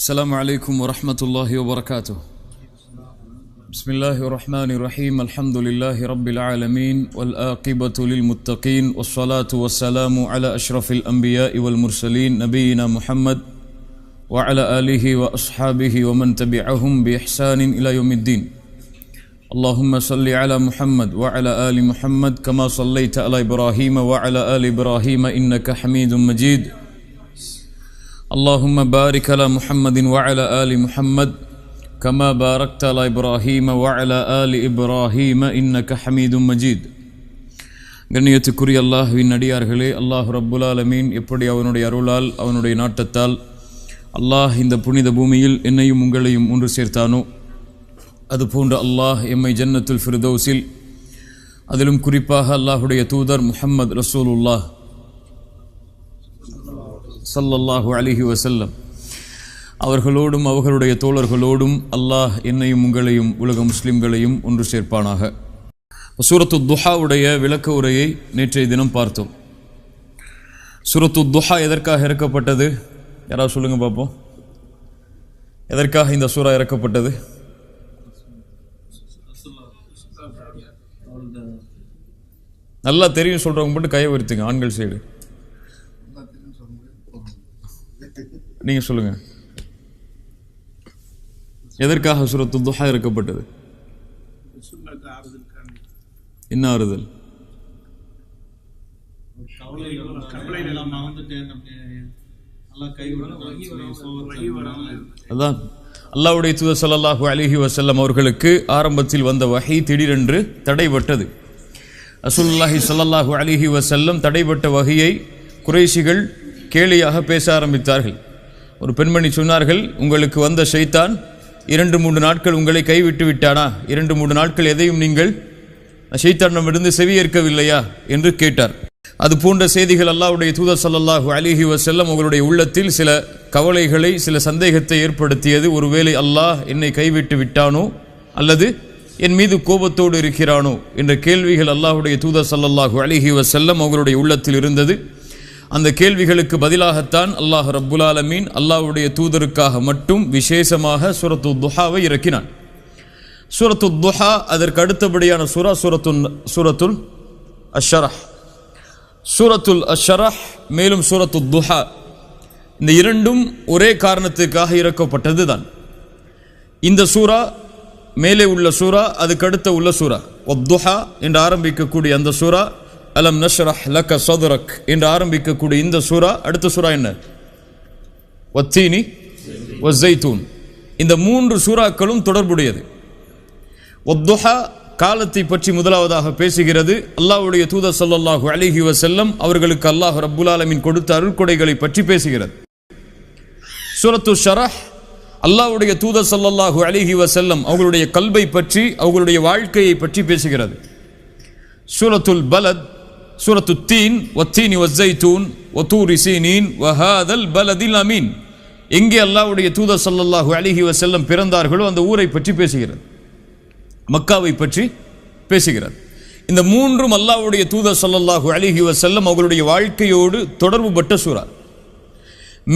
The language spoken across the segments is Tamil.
السلام عليكم ورحمة الله وبركاته. بسم الله الرحمن الرحيم. الحمد لله رب العالمين والآقبة للمتقين والصلاة والسلام على أشرف الأنبياء والمرسلين نبينا محمد وعلى آله وأصحابه ومن تبعهم بإحسان إلى يوم الدين. اللهم صل على محمد وعلى آل محمد كما صليت على إبراهيم وعلى آل إبراهيم إنك حميد مجيد. اللهم بارك على محمد وعلى آل محمد كما باركت على إبراهيم وعلى آل إبراهيم إنك حميد مجيد. கண்ணியத்துக்குரிய அல்லாஹ்வின் அடியார்களே, அல்லாஹ் ரப்புல் ஆலமீன் எப்படி அவனுடைய அருளால் அவனுடைய நாட்டத்தால் அல்லாஹ் இந்த புனித பூமியில் என்னையும் உங்களையும் ஒன்று சேர்த்தானோ, அதுபோன்று அல்லாஹ் எம்மை ஜன்னத்துல் ஃபிர்தௌஸில், அதிலும் குறிப்பாக அல்லாஹுடைய தூதர் முஹம்மது ரசூலுல்லாஹ் ஸல்லல்லாஹு அலைஹி வஸல்லம் அவர்களோடும் அவர்களுடைய தோழர்களோடும் அல்லாஹ் என்னையும் உங்களையும் உலக முஸ்லிம்களையும் ஒன்று சேர்ப்பானாக. சூரத்து துஹாவுடைய விளக்க உரையை நேற்றைய தினம் பார்த்தோம். சூரத்து துஹா எதற்காக இறக்கப்பட்டது? யாராவது சொல்லுங்க பார்ப்போம். எதற்காக இந்த சூரா இறக்கப்பட்டது? நல்லா தெரியும் சொல்றவங்க மட்டும் கையை உயர்த்துங்க. ஆண்கள் சைடு நீங்க சொல்லுங்க. எதற்காக சூரத்து துஹா இறக்கப்பட்டது? என்ன ஆறுதல்? அதான் அல்லாஹ்வுடைய தூதர் ஸல்லல்லாஹு அலைஹி வஸல்லம் அவர்களுக்கு ஆரம்பத்தில் வந்த வஹி திடீரென்று தடைபட்டது. ரசூலுல்லாஹி ஸல்லல்லாஹு அலைஹி வஸல்லம் தடைபட்ட வஹியை குறைஷிகள் கேலியாக பேச ஆரம்பித்தார்கள். ஒரு பெண்மணி சொன்னார்கள், உங்களுக்கு வந்த ஷைத்தான் 2-3 நாட்கள் உங்களை கைவிட்டு விட்டானா? 2-3 நாட்கள் எதையும் நீங்கள் ஷைத்தானிடமிருந்து செவியேற்கவில்லையா என்று கேட்டார். அது போன்ற செய்திகள் அல்லாஹ்வுடைய தூதர் ஸல்லல்லாஹு அலைஹி வஸல்லம் அவர்களுடைய உள்ளத்தில் சில கவலைகளை, சில சந்தேகத்தை ஏற்படுத்தியது. ஒருவேளை அல்லாஹ் என்னை கைவிட்டு விட்டானோ அல்லது என் மீது கோபத்தோடு இருக்கிறானோ என்ற கேள்விகள் அல்லாஹ்வுடைய தூதர் ஸல்லல்லாஹு அலைஹி வஸல்லம் அவர்களுடைய உள்ளத்தில் இருந்தது. அந்த கேள்விகளுக்கு பதிலாகத்தான் அல்லாஹ் ரப்புல் ஆலமீன் அல்லாஹ்வுடைய தூதருக்காக மட்டும் விசேஷமாக சூரத்து துஹாவை இறக்கினான். சூரத்து துஹா அதற்கு அடுத்தபடியான சூரா சூரத்துல் அஷ்ஷரஹ். சூரத்துல் அஷ்ஷரஹ் மேலும் சூரத்து துஹா, இந்த இரண்டும் ஒரே காரணத்துக்காக இறக்கப்பட்டது தான். இந்த சூரா மேலே உள்ள சூரா, அதுக்கு அடுத்த உள்ள சூரா வத்துஹா என்று ஆரம்பிக்கக்கூடிய அந்த சூரா, அலம் நஷ்ரஹ் லக சத்ரக் என்று ஆரம்பிக்கக்கூடிய இந்த சூரா, அடுத்த சூரா என்ன? வத்தீனி வஸ்ஸைத்தூன். இந்த 3 சூறாக்களும் தொடர்புடையது. வத்துஹா காலத்தை பற்றி முதலாவதாக பேசுகிறது. அல்லாஹ்வுடைய தூதர் ஸல்லல்லாஹு அலைஹி வஸல்லம் அவர்களுக்கு அல்லாஹ் ரப்புல் ஆலமீன் கொடுத்த அருட்கொடைகளை பற்றி பேசுகிறது. சூரத்து ஷரஹ் அல்லாஹ்வுடைய தூதர் ஸல்லல்லாஹு அலைஹி வஸல்லம் அவர்களுடைய கல்பை பற்றி, அவர்களுடைய வாழ்க்கையை பற்றி பேசுகிறது. சூரத்துல் பலத், சூரத்து தீன், வத்தீனி வஸ்ஸைத்தூன் வதூரி சீனீன் வஹாதல் பலதில் அமீன், எங்கே அல்லாஹ்வுடைய தூதர் ஸல்லல்லாஹு அலைஹி வஸல்லம் பிறந்தார்களோ அந்த ஊரை பற்றி பேசுகிறது, மக்காவை பற்றி பேசுகிறது. இந்த 3ம் அல்லாஹ்வுடைய தூதர் ஸல்லல்லாஹு அலைஹி வஸல்லம் அவர்களுடைய வாழ்க்கையோடு தொடர்புபட்ட சூரா.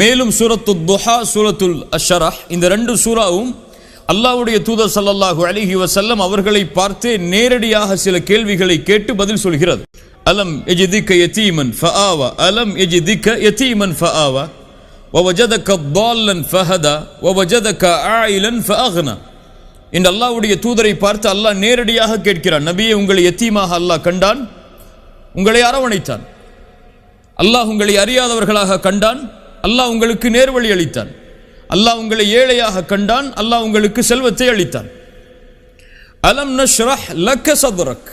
மேலும் சூரத்து துஹா, சூரத்துல் அஷ்ஷரஹ், இந்த 2 சூறாவும் அல்லாஹ்வுடைய தூதர் ஸல்லல்லாஹு அலைஹி வஸல்லம் அவர்களை பார்த்தே நேரடியாக சில கேள்விகளை கேட்டு பதில் சொல்கிறது. அலம் யஜிதிக யதீமன் ஃபஆவா, அலம் யஜிதிக யதீமன் ஃபஆவா வவஜதக ضالன் ஃபஹதா வவஜதக ஆயிலன் ஃபஅக்னா என்று அல்லாஹ்வுடைய தூதரை பார்த்து அல்லாஹ் நேரடியாக கேட்கிறான். நபியே, உங்களை யத்தீமாக அல்லாஹ் கண்டான், உங்களை அரவணைத்தான். அல்லாஹ் உங்களை அறியாதவர்களாக கண்டான், அல்லாஹ் உங்களுக்கு நேர்வழி அளித்தான். அல்லாஹ் உங்களை ஏழையாக கண்டான், அல்லாஹ் உங்களுக்கு செல்வத்தை அளித்தான். அலம் நஷ்ரஹ் லக சத்ரக்.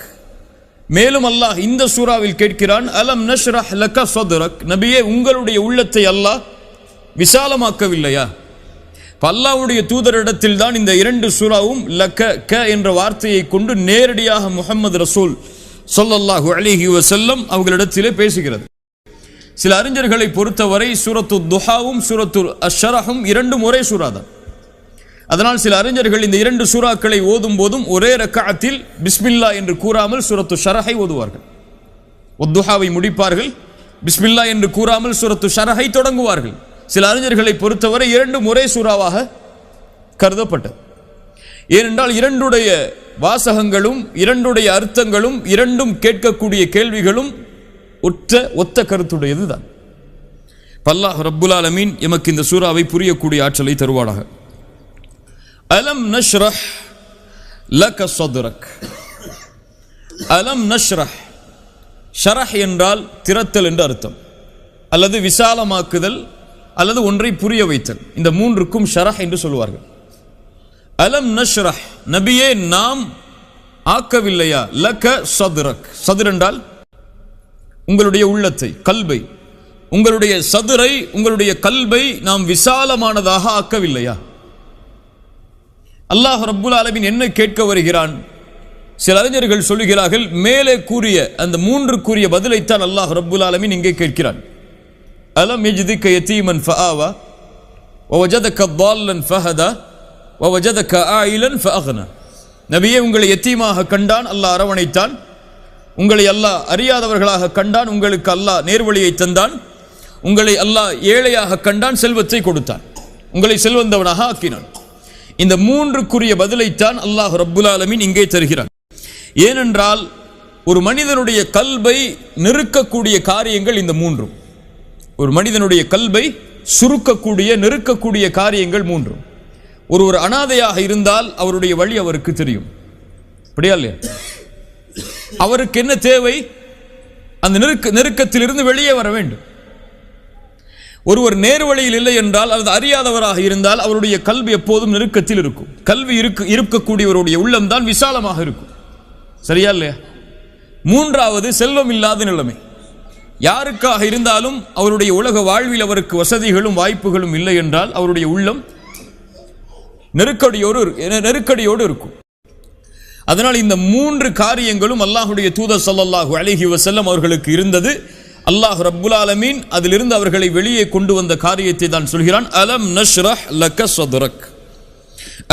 மேலும் அல்லாஹ் இந்த சூறாவில் கேட்கிறான், அலம் நஷ்ரஹ் லக சத்ரக், நபியே உங்களுடைய உள்ளத்தை அல்லாஹ் விசாலமாக்கவில்லையா? அல்லாஹ்வுடைய தூதரிடத்தில் தான் இந்த 2 சூறாவும் லக க என்ற வார்த்தையை கொண்டு நேரடியாக முஹம்மது ரசூல் ஸல்லல்லாஹு அலைஹி வஸல்லம் அவர்களிடத்திலே பேசுகிறது. சில அறிஞர்களை பொறுத்தவரை சூரத்து துஹாவும் சூரத்துல் அஷ்ஷரஹும் 2ம் ஒரே சூரா தான். அதனால் சில அறிஞர்கள் இந்த 2 சூறாக்களை ஓதும் போதும் ஒரே ரக்அத்தில் பிஸ்மில்லா என்று கூறாமல் சூரத்து ஷரஹை ஓதுவார்கள். துஹாவை முடிப்பார்கள், பிஸ்மில்லா என்று கூறாமல் சூரத்து ஷரஹை தொடங்குவார்கள். சில அறிஞர்களை பொறுத்தவரை இரண்டும் ஒரே சூறாவாக கருதப்பட்டது. ஏனென்றால் இரண்டுடைய வாசகங்களும் இரண்டுடைய அர்த்தங்களும் இரண்டும் கேட்கக்கூடிய கேள்விகளும் ஒத்த கருத்துடையதுதான். அல்லாஹ் ரப்புல் ஆலமீன் எமக்கு இந்த சூறாவை புரியக்கூடிய ஆற்றலை தருவானாக. அலம் நஷ்ரஹ் லக ஸத்ரக். அலம் நஷ்ரஹ், ஷரஹ் என்றால் திறத்தல் என்று அர்த்தம், அல்லது விசாலமாக்குதல், அல்லது ஒன்றை புரிய வைத்தல். இந்த மூன்றுக்கும் ஷரஹ் என்று சொல்வார்கள். அலம் நஷ்ரஹ், நபியே நாம் ஆக்கவில்லையா, லக ஸத்ரக். ஸத்ர் என்றால் உங்களுடைய உள்ளத்தை, கல்பை, உங்களுடைய சதுரை, உங்களுடைய கல்பை நாம் விசாலமானதாக ஆக்கவில்லையா? அல்லாஹ் ரப்புல் ஆலமீன் என்ன கேட்க வருகிறான்? சில அறிஞர்கள் சொல்லுகிறார்கள், மேலே கூறிய அந்த மூன்று கூறிய பதிலைத்தான் அல்லாஹ் ரப்புல் ஆலமீன் இங்கே கேட்கிறான். அலம் யஜ்திக யதீமன் ஃபஆவா வவஜதக ضالன் ஃபஹதா வவஜதக ஆயிலன் ஃபஅக்னா. நபியே, உங்களை யத்தீமாக கண்டான், அல்லாஹ் அரவணைத்தான். உங்களை அல்லாஹ் அறியாதவர்களாக கண்டான், உங்களுக்கு அல்லாஹ் நேர்வழியை தந்தான். உங்களை அல்லாஹ் ஏழையாக கண்டான், செல்வத்தை கொடுத்தான், உங்களை செல்வந்தவனாக ஆக்கினான். இந்த மூன்றுக்குரிய பதிலைத்தான் அல்லாஹ் ரப்புல் ஆலமீன் இங்கே தருகிறான். ஏனென்றால் ஒரு மனிதனுடைய கல்பை நெருக்கக்கூடிய காரியங்கள் இந்த மூன்றும். ஒரு மனிதனுடைய கல்பை சுருக்கக்கூடிய நெருக்கக்கூடிய காரியங்கள் மூன்றும். ஒருவர் அனாதையாக இருந்தால் அவருடைய வழி அவருக்கு தெரியும், அப்படியா இல்லையா? அவருக்கு என்ன தேவை? அந்த நெருக்கத்திலிருந்து வெளியே வர வேண்டும். ஒருவர் நேர்வழியில் இல்லை என்றால், அல்லது அறியாதவராக இருந்தால், அவருடைய கல்வி எப்போதும் நெருக்கத்தில் இருக்கும். கல்வி இருக்கக்கூடியவருடைய உள்ளம்தான் விசாலமாக இருக்கும், சரியா இல்லையா? மூன்றாவது, செல்வம் இல்லாத நிலைமை. யாருக்காக இருந்தாலும் அவருடைய உலக வாழ்வில் அவருக்கு வசதிகளும் வாய்ப்புகளும் இல்லை என்றால் அவருடைய உள்ளம் நெருக்கடியோடு இருக்கும். அதனால் இந்த மூன்று காரியங்களும் அல்லாஹ்வுடைய தூதர் ஸல்லல்லாஹு அலைஹி வஸல்லம் அவர்களுக்கு இருந்தது. அல்லாஹ் ரப்புல் ஆலமீன் அதிலிருந்து அவர்களை வெளியே கொண்டு வந்த காரியத்தை தான் சொல்கிறான். அலம் நஷ்ரஹ் லக ஸத்ரக்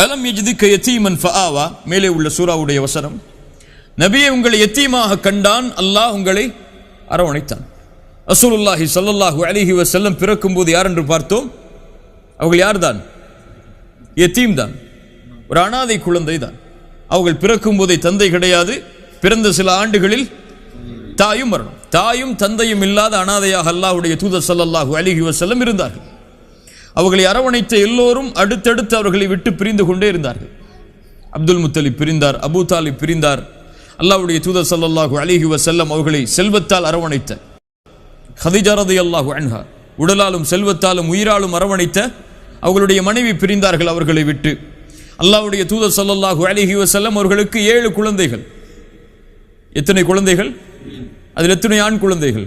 அலம் யஜ்திக யதீமன் ஃபஆவா. மேலே உள்ள சூராவுடைய வசனம், நபியே, உங்களை யத்தீமாக கண்டான், அல்லாஹ் உங்களை அரவணைத்தான். ரசூலுல்லாஹி ஸல்லல்லாஹு அலைஹி வஸல்லம் பிறக்கும் போது யார் என்று பார்த்தோம்? அவர்கள் யார்தான்? யத்தீம் தான், ஒரு அனாதை குழந்தை தான். அவர்கள் பிறக்கும் போதே தந்தை கிடையாது. பிறந்த சில ஆண்டுகளில் தாயும் மரணம். தாயும் தந்தையும் இல்லாத அனாதையாக அல்லாஹ்வுடைய தூதர் ஸல்லல்லாஹு அலைஹி வஸல்லம் இருந்தார்கள். அவர்களை அரவணைத்த எல்லோரும் அடுத்தடுத்து அவர்களை விட்டு பிரிந்து கொண்டே இருந்தார்கள். அப்துல் முத்தலிப் பிரிந்தார், அபூ தாலிப் பிரிந்தார். அல்லாஹ்வுடைய தூதர் ஸல்லல்லாஹு அலைஹி வஸல்லம் அவர்களை செல்வத்தால் அரவணைத்த ஹதீஜா ரலியல்லாஹு அன்ஹா, உடலாலும் செல்வத்தாலும் உயிராலும் அரவணைத்த அவர்களுடைய மனைவி பிரிந்தார்கள் அவர்களை விட்டு. அல்லாஹ்வுடைய தூதர் ஸல்லல்லாஹு அலைஹி வஸல்லம் அவர்களுக்கு 7 குழந்தைகள். எத்தனை குழந்தைகள்? அதில் எத்தனை ஆண் குழந்தைகள்?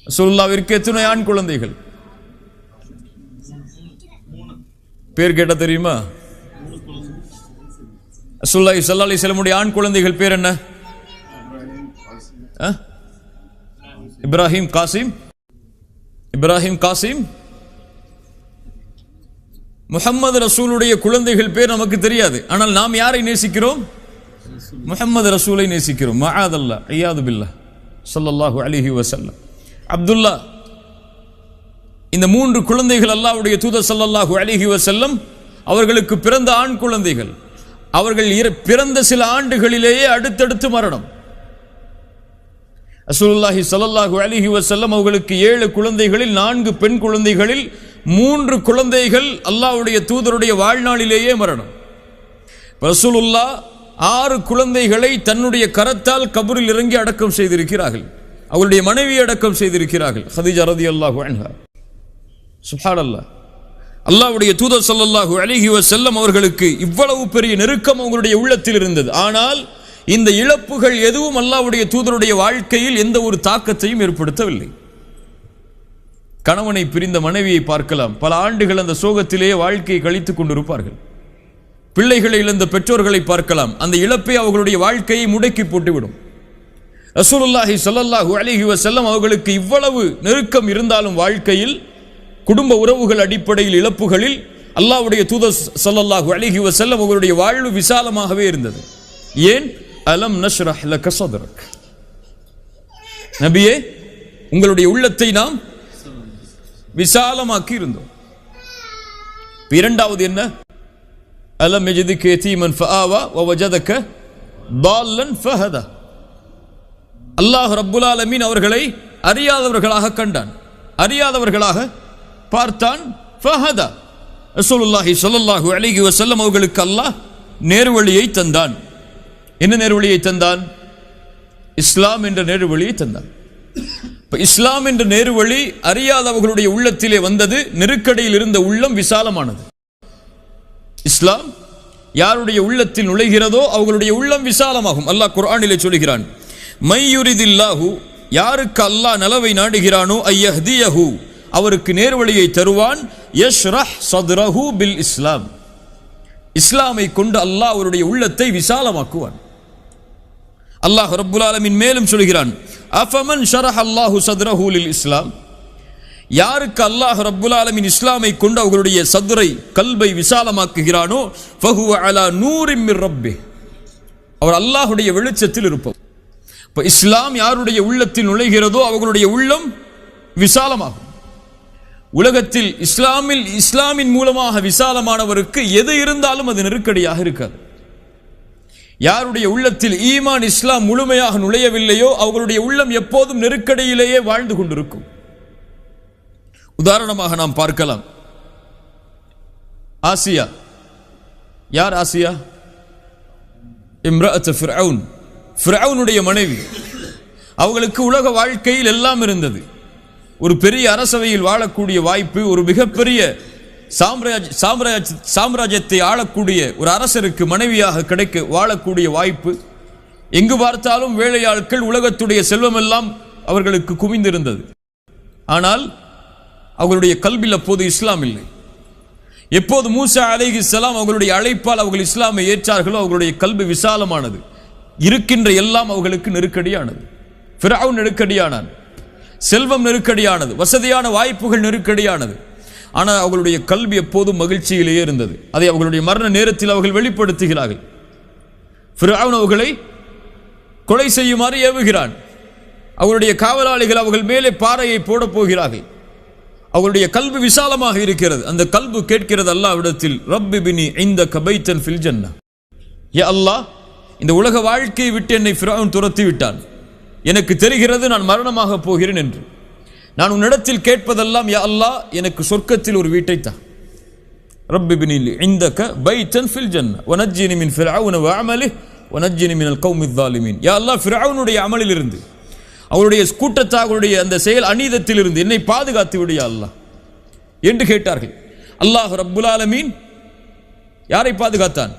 ரசூலுல்லாஹ்விற்கு எத்தனை ஆண் குழந்தைகள்? பேர் கேட்ட தெரியுமா? ரசூலுல்லாஹி ஸல்லல்லாஹு அலைஹி வஸல்லம் ஆண் குழந்தைகள் பேர் என்ன? இப்ராஹிம், காசிம். இப்ராஹிம், காசிம். முஹம்மது ரசூலுடைய குழந்தைகள் பேர் நமக்கு தெரியாது. ஆனால் நாம் யாரை நேசிக்கிறோம்? முஹம்மது ரசூலை நேசிக்கிறோம். மஆதல்லாஹ், ஐயாது பில்லாஹ் ஸல்லல்லாஹு அலைஹி வஸல்லம். அப்துல்லா. இந்த 3 குழந்தைகள் அல்லாஹ்வுடைய தூதர் ஸல்லல்லாஹு அலைஹி வஸல்லம் அவர்களுக்கு பிறந்த ஆண் குழந்தைகள். அவர்கள் பிறந்த சில ஆண்டுகளிலேயே அடுத்தடுத்து மரணம். ரசூலுல்லாஹி ஸல்லல்லாஹு அலைஹி வஸல்லம் அவர்களுக்கு 7 குழந்தைகளில் 4 பெண் குழந்தைகளில் 3 குழந்தைகள் அல்லாஹ்வுடைய தூதருடைய வாழ்நாளிலேயே மரணம். ரசூலுல்லாஹ் 6 குழந்தைகளை தன்னுடைய கரத்தால் கபரில் இறங்கி அடக்கம் செய்திருக்கிறார்கள். அவருடைய மனைவி அடக்கம் செய்திருக்கிறார்கள், ஹதீஜா ரலியல்லாஹு அன்ஹா. சுப்ஹானல்லாஹ். அல்லாஹ்வுடைய தூதர் ஸல்லல்லாஹு அலைஹி வஸல்லம் அவர்களுக்கு இவ்வளவு பெரிய நெருக்கம் அவங்களுடைய உள்ளத்தில் இருந்தது. ஆனால் இந்த இழப்புகள் எதுவும் அல்லாஹ்வுடைய தூதருடைய வாழ்க்கையில் எந்த ஒரு தாக்கத்தையும் ஏற்படுத்தவில்லை. கணவனை பிரிந்த மனைவியை பார்க்கலாம், பல ஆண்டுகள் அந்த சோகத்திலேயே வாழ்க்கையை கழித்துக் கொண்டிருப்பார்கள். பிள்ளைகளை இழந்த பெற்றோர்களை பார்க்கலாம், அந்த இழப்பை அவர்களுடைய வாழ்க்கையை முடக்கி போட்டுவிடும். ரசூலுல்லாஹி ஸல்லல்லாஹு அலைஹி வஸல்லம் அவர்களுக்கு இவ்வளவு நெருக்கம் இருந்தாலும் வாழ்க்கையில் குடும்ப உறவுகள் அடிப்படையில் இழப்புகளில் அல்லாஹ்வுடைய தூதர் ஸல்லல்லாஹு அலைஹி வஸல்லம் அவர்களுடைய வாழ்வு விசாலமாகவே இருந்தது. ஏன்? அலம் நஷ்ரஹ் லக ஸத்ரக். நபியே, உங்களுடைய உள்ளத்தை நாம் விசாலமாக்கி இருந்தோம். இரண்டாவது என்ன? அலம் யஜிதுக யதீமன் ஃபஆவா வவஜதக ضالன் ஃபஹதா. அல்லாஹ் ரப்புல் ஆலமீன் அவர்களை அறியாதவர்களாக கண்டான், அறியாதவர்களாக பார்த்தான். ஃபஹதா, ரசூலுல்லாஹி ஸல்லல்லாஹு அலைஹி வஸல்லம் அவர்களுக்கு அல்லாஹ் நேர்வழியை தந்தான். என்ன நேர்வழியை தந்தான்? இஸ்லாம் என்ற நேர்வழியை தந்தான். இஸ்லாம் என்ற நேர்வழி அறியாதவர்களுடைய உள்ளத்திலே வந்தது. நெருக்கடியில் இருந்த உள்ளம் விசாலமானது. இஸ்லாம் யாருடைய உள்ளத்தில் நுழைகிறதோ அவர்களுடைய உள்ளம் விசாலமாகும். அல்லாஹ் குர்ஆனிலே சொல்கிறான், மையுரிதில்லாஹு, யாருக்கு அல்லாஹ் நலவை நாடுகிறானோ, ஐயஹ்தியஹு, அவருக்கு நேர்வழியை தருவான். யஷ்ரஹ் ஸத்ரஹு பில் இஸ்லாம், இஸ்லாமை கொண்டு அல்லாஹ் அவருடைய உள்ளத்தை விசாலமாக்குவான். அல்லாஹ் ரப்புல் ஆலமீன் மேலும் சொல்கிறான், அஃபமன் ஷரஹ அல்லாஹு ஸத்ரஹு லில் இஸ்லாம், யாருக்கு அல்லாஹ் ரப்புல் ஆலமீன் இஸ்லாமை கொண்டு அவர்களுடைய சத்ரை கல்பை விசாலமாக்குகிறானோ, ஃபஹுவ அலா நூரின் மிர் ரப்பிஹ், அவர் அல்லாஹ்வுடைய வெளிச்சத்தில் இருப்பவர். இப்ப இஸ்லாம் யாருடைய உள்ளத்தில் நுழைகிறதோ அவர்களுடைய உள்ளம் விசாலமாகும். உலகத்தில் இஸ்லாமின் மூலமாக விசாலமானவருக்கு எது இருந்தாலும் அது நெருக்கடியாக இருக்காது. யாருடைய உள்ளத்தில் ஈமான் இஸ்லாம் முழுமையாக நுழையவில்லையோ அவர்களுடைய உள்ளம் எப்போதும் நெருக்கடியிலேயே வாழ்ந்து கொண்டிருக்கும். உதாரணமாக நாம் பார்க்கலாம், ஆசியா. யார் ஆசியா? இம்ரஅத் ஃபிர்அவுன், ஃபிர்அவுனுடைய மனைவி. அவர்களுக்கு உலக வாழ்க்கையில் எல்லாம் இருந்தது. ஒரு பெரிய அரசவையில் வாழக்கூடிய வாய்ப்பு, ஒரு மிகப்பெரிய சாம்ராஜ்யத்தை ஆளக்கூடிய ஒரு அரசருக்கு மனைவியாக கிடைக்க வாழக்கூடிய வாய்ப்பு. எங்கு பார்த்தாலும் வேலையாட்கள், உலகத்துடைய செல்வம் எல்லாம் அவர்களுக்கு குவிந்திருந்தது. ஆனால் அவர்களுடைய கல்பில் அப்போது இஸ்லாம் இல்லை. எப்போது மூசா அலைஹிஸ்ஸலாம் அவர்களுடைய அழைப்பால் அவர்கள் இஸ்லாமை ஏற்றார்களோ அவர்களுடைய கல்வி விசாலமானது. இருக்கின்ற எல்லாம் அவர்களுக்கு நெருக்கடியானது. ஃபிர்அவுன் நெருக்கடியானான், செல்வம் நெருக்கடியானது, வசதியான வாய்ப்புகள் நெருக்கடியானது. ஆனால் அவர்களுடைய கல்வி எப்போதும் மகிழ்ச்சியிலேயே இருந்தது. அதை அவர்களுடைய மரண நேரத்தில் அவர்கள் வெளிப்படுத்துகிறார்கள். ஃபிர்அவுன் அவர்களை கொலை செய்யுமாறு ஏவுகிறான். அவர்களுடைய காவலாளிகள் அவர்கள் மேலே பாறையை போடப் போகிறார்கள். அவருடைய கல்வி விசாலமாக இருக்கிறது. அந்த கல்வி கேட்கிறது அல்லாஹ்விடத்தில், ரப்பி பினி இந்தக பைத்தன் ஃபில் ஜன்னah, யா அல்லாஹ், இந்த உலக வாழ்க்கையை விட்டு என்னை ஃபிர்அவுன் துரத்தி விட்டான், எனக்கு தெரிகிறது நான் மரணமாக போகிறேன் என்று. நான் உன்னிடத்தில் கேட்பதெல்லாம், யா அல்லாஹ், எனக்கு சொர்க்கத்தில் ஒரு வீட்டை தா. ரப்பி பினி இந்தக பைத்தன் ஃபில் ஜன்னah வனஜ்ஜினி மின் ஃபிர்அவுன வஅமலிஹி வனஜ்ஜினி மினல் கௌமில் ஸாலிமீன். யா அல்லாஹ், ஃபிர்அவுனுடைய அமலில் இருந்து, அவருடைய கூட்டத்தார்களுடைய அந்த செயல் அநீதத்தில் இருந்து என்னை பாதுகாத்து விடு யா அல்லாஹ் என்று கேட்டார்கள். அல்லாஹ் ரப்புல் ஆலமீன் யாரை பாதுகாத்தான்?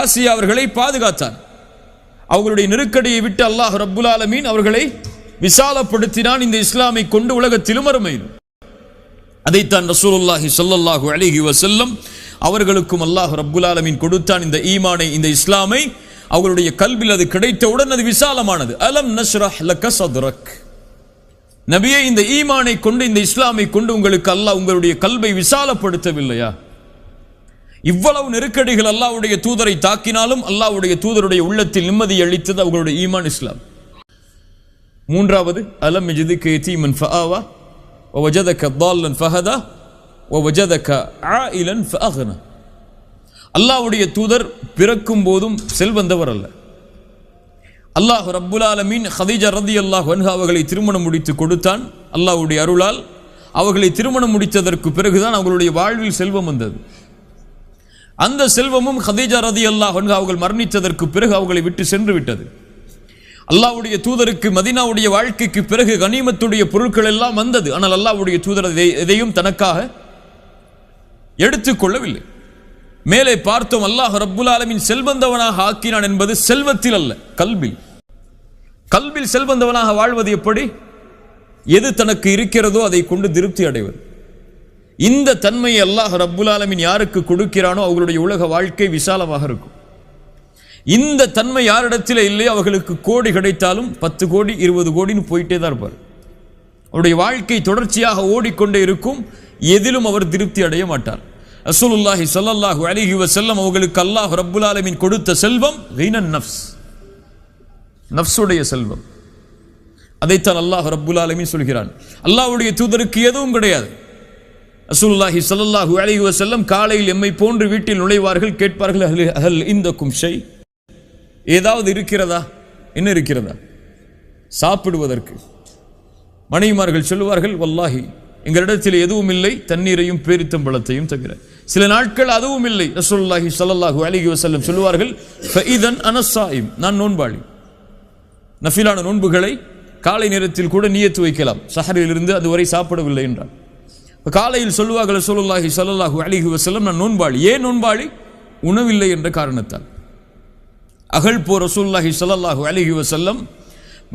ஆசியா அவர்களை பாதுகாத்தான். அவர்களுடைய நெருக்கடியை விட்டு அல்லாஹ் ரப்புல் ஆலமீன் அவர்களை விசாலப்படுத்தினான். இந்த இஸ்லாமை கொண்டு உலகத்திலும் அருமையிலும். அதைத்தான் ரசூலுல்லாஹி ஸல்லல்லாஹு அலைஹி வஸல்லம் அவர்களுக்கும் அல்லாஹ் ரப்புல் ஆலமீன் கொடுத்தான். இந்த ஈமானை, இந்த இஸ்லாமை அவர்களுடைய கல்பில் அது கிடைத்தவுடன் அது விசாலமானது. அலம் நஷ்ரஹ் லக ஸத்ரக், நபியே, இந்த ஈமானை கொண்டு, இந்த இஸ்லாமை கொண்டு உங்களுக்கு அல்லாஹ் உங்களுடைய கல்பை விசாலப்படுத்தவில்லையா? இவ்வளவு நெருக்கடிகள் அல்லாஹ்வுடைய தூதரை தாக்கினாலும் அல்லாஹ்வுடைய தூதருடைய உள்ளத்தில் நிம்மதி அளித்தது அவர்களுடைய ஈமான், இஸ்லாம். மூன்றாவது, அலம் யஜிதுக யதீமன் ஃபஆவா வவஜதக ضالன் ஃபஹதா வவஜதக ஆயிலன் ஃபஅக்னா. அல்லாஹ்வுடைய தூதர் பிறக்கும் போதும் செல்வந்தவர் அல்ல. அல்லாஹ் ரப்புல் ஆலமீன் ஹதீஜா ரலியல்லாஹு அன்ஹா அவர்களை திருமணம் முடித்து கொடுத்தான். அல்லாஹ்வுடைய அருளால் அவர்களை திருமணம் முடித்ததற்கு பிறகுதான் அவர்களுடைய வாழ்வில் செல்வம் வந்தது. அந்த செல்வமும் ஹதீஜா ரலியல்லாஹு அன்ஹா அவர்கள் மரணித்ததற்கு பிறகு அவர்களை விட்டு சென்று விட்டது. அல்லாஹ்வுடைய தூதருக்கு மதீனாவுடைய வாழ்க்கைக்கு பிறகு கனிமத்துடைய பொருட்கள் எல்லாம் வந்தது. ஆனால் அல்லாஹ்வுடைய தூதர் எதையும் தனக்காக எடுத்துக்கொள்ளவில்லை. மேலே பார்த்தோம், அல்லாஹ் ரப்புல் ஆலமீன் செல்வந்தவனாக ஆக்கினான் என்பது செல்வத்தில் அல்ல, கல்பில். கல்பில் செல்வந்தவனாக வாழ்வது எப்படி? எது தனக்கு இருக்கிறதோ அதை கொண்டு திருப்தி அடைவது. இந்த தன்மையை அல்லாஹ் ரப்புல் ஆலமீன் யாருக்கு கொடுக்கிறானோ அவர்களுடைய உலக வாழ்க்கை விசாலமாக இருக்கும். இந்த தன்மை யாரிடத்தில் இல்லையோ அவர்களுக்கு கோடி கிடைத்தாலும் 10 கோடி 20 கோடின்னு போயிட்டே தான் இருப்பார். அவருடைய வாழ்க்கை தொடர்ச்சியாக ஓடிக்கொண்டே இருக்கும். எதிலும் அவர் திருப்தி அடைய மாட்டார். ரசூலுல்லாஹி ஸல்லல்லாஹு அலைஹி வஸல்லம் அவர்களுக்கு அல்லாஹ் ரப்புல் ஆலமீன் கொடுத்த செல்வம் கினன் நஃப்ஸ், நஃப்ஸுடைய செல்வம். அதைத்தான் அல்லாஹ் ரப்புல் ஆலமீன் சொல்கிறான். அல்லாஹ்வுடைய தூதருக்கு எதுவும் கிடையாது. ரசூலுல்லாஹி ஸல்லல்லாஹு அலைஹி வஸல்லம் காலையில் எம்மை போன்று வீட்டில் நுழைவார்கள், கேட்பார்கள், ஹல் இந்தக்கும் ஷை, ஏதாவது இருக்கிறதா, என்ன இருக்கிறதா சாப்பிடுவதற்கு? மனைவிமார்கள் சொல்லுவார்கள், வல்லாஹி எங்களிடத்தில் எதுவும் இல்லை, தண்ணீரையும் பேரித்தம்பழத்தையும் தவிர. சில நாட்கள் அதுவும் இல்லை. ரசூலுல்லாஹி ஸல்லல்லாஹு அலைஹி வஸல்லம் சொல்லுவார்கள், ஃபஇதன் அன ஸாயிம், நான் நோன்பாளி. நஃபிலான நோன்புகளை காலை நேரத்தில் கூட நியத்து வைக்கலாம், சஹரிலிருந்து அதுவரை சாப்பிடவில்லை என்றால். காலையில் சொல்லுவார்கள் ரசூலுல்லாஹி ஸல்லல்லாஹு அலைஹி வஸல்லம், நான் நோன்பாளி. ஏன் நோன்பாளி? உணவில்லை என்ற காரணத்தால். அகல் போர் ரசூலுல்லாஹி ஸல்லல்லாஹு அலைஹி வஸல்லம்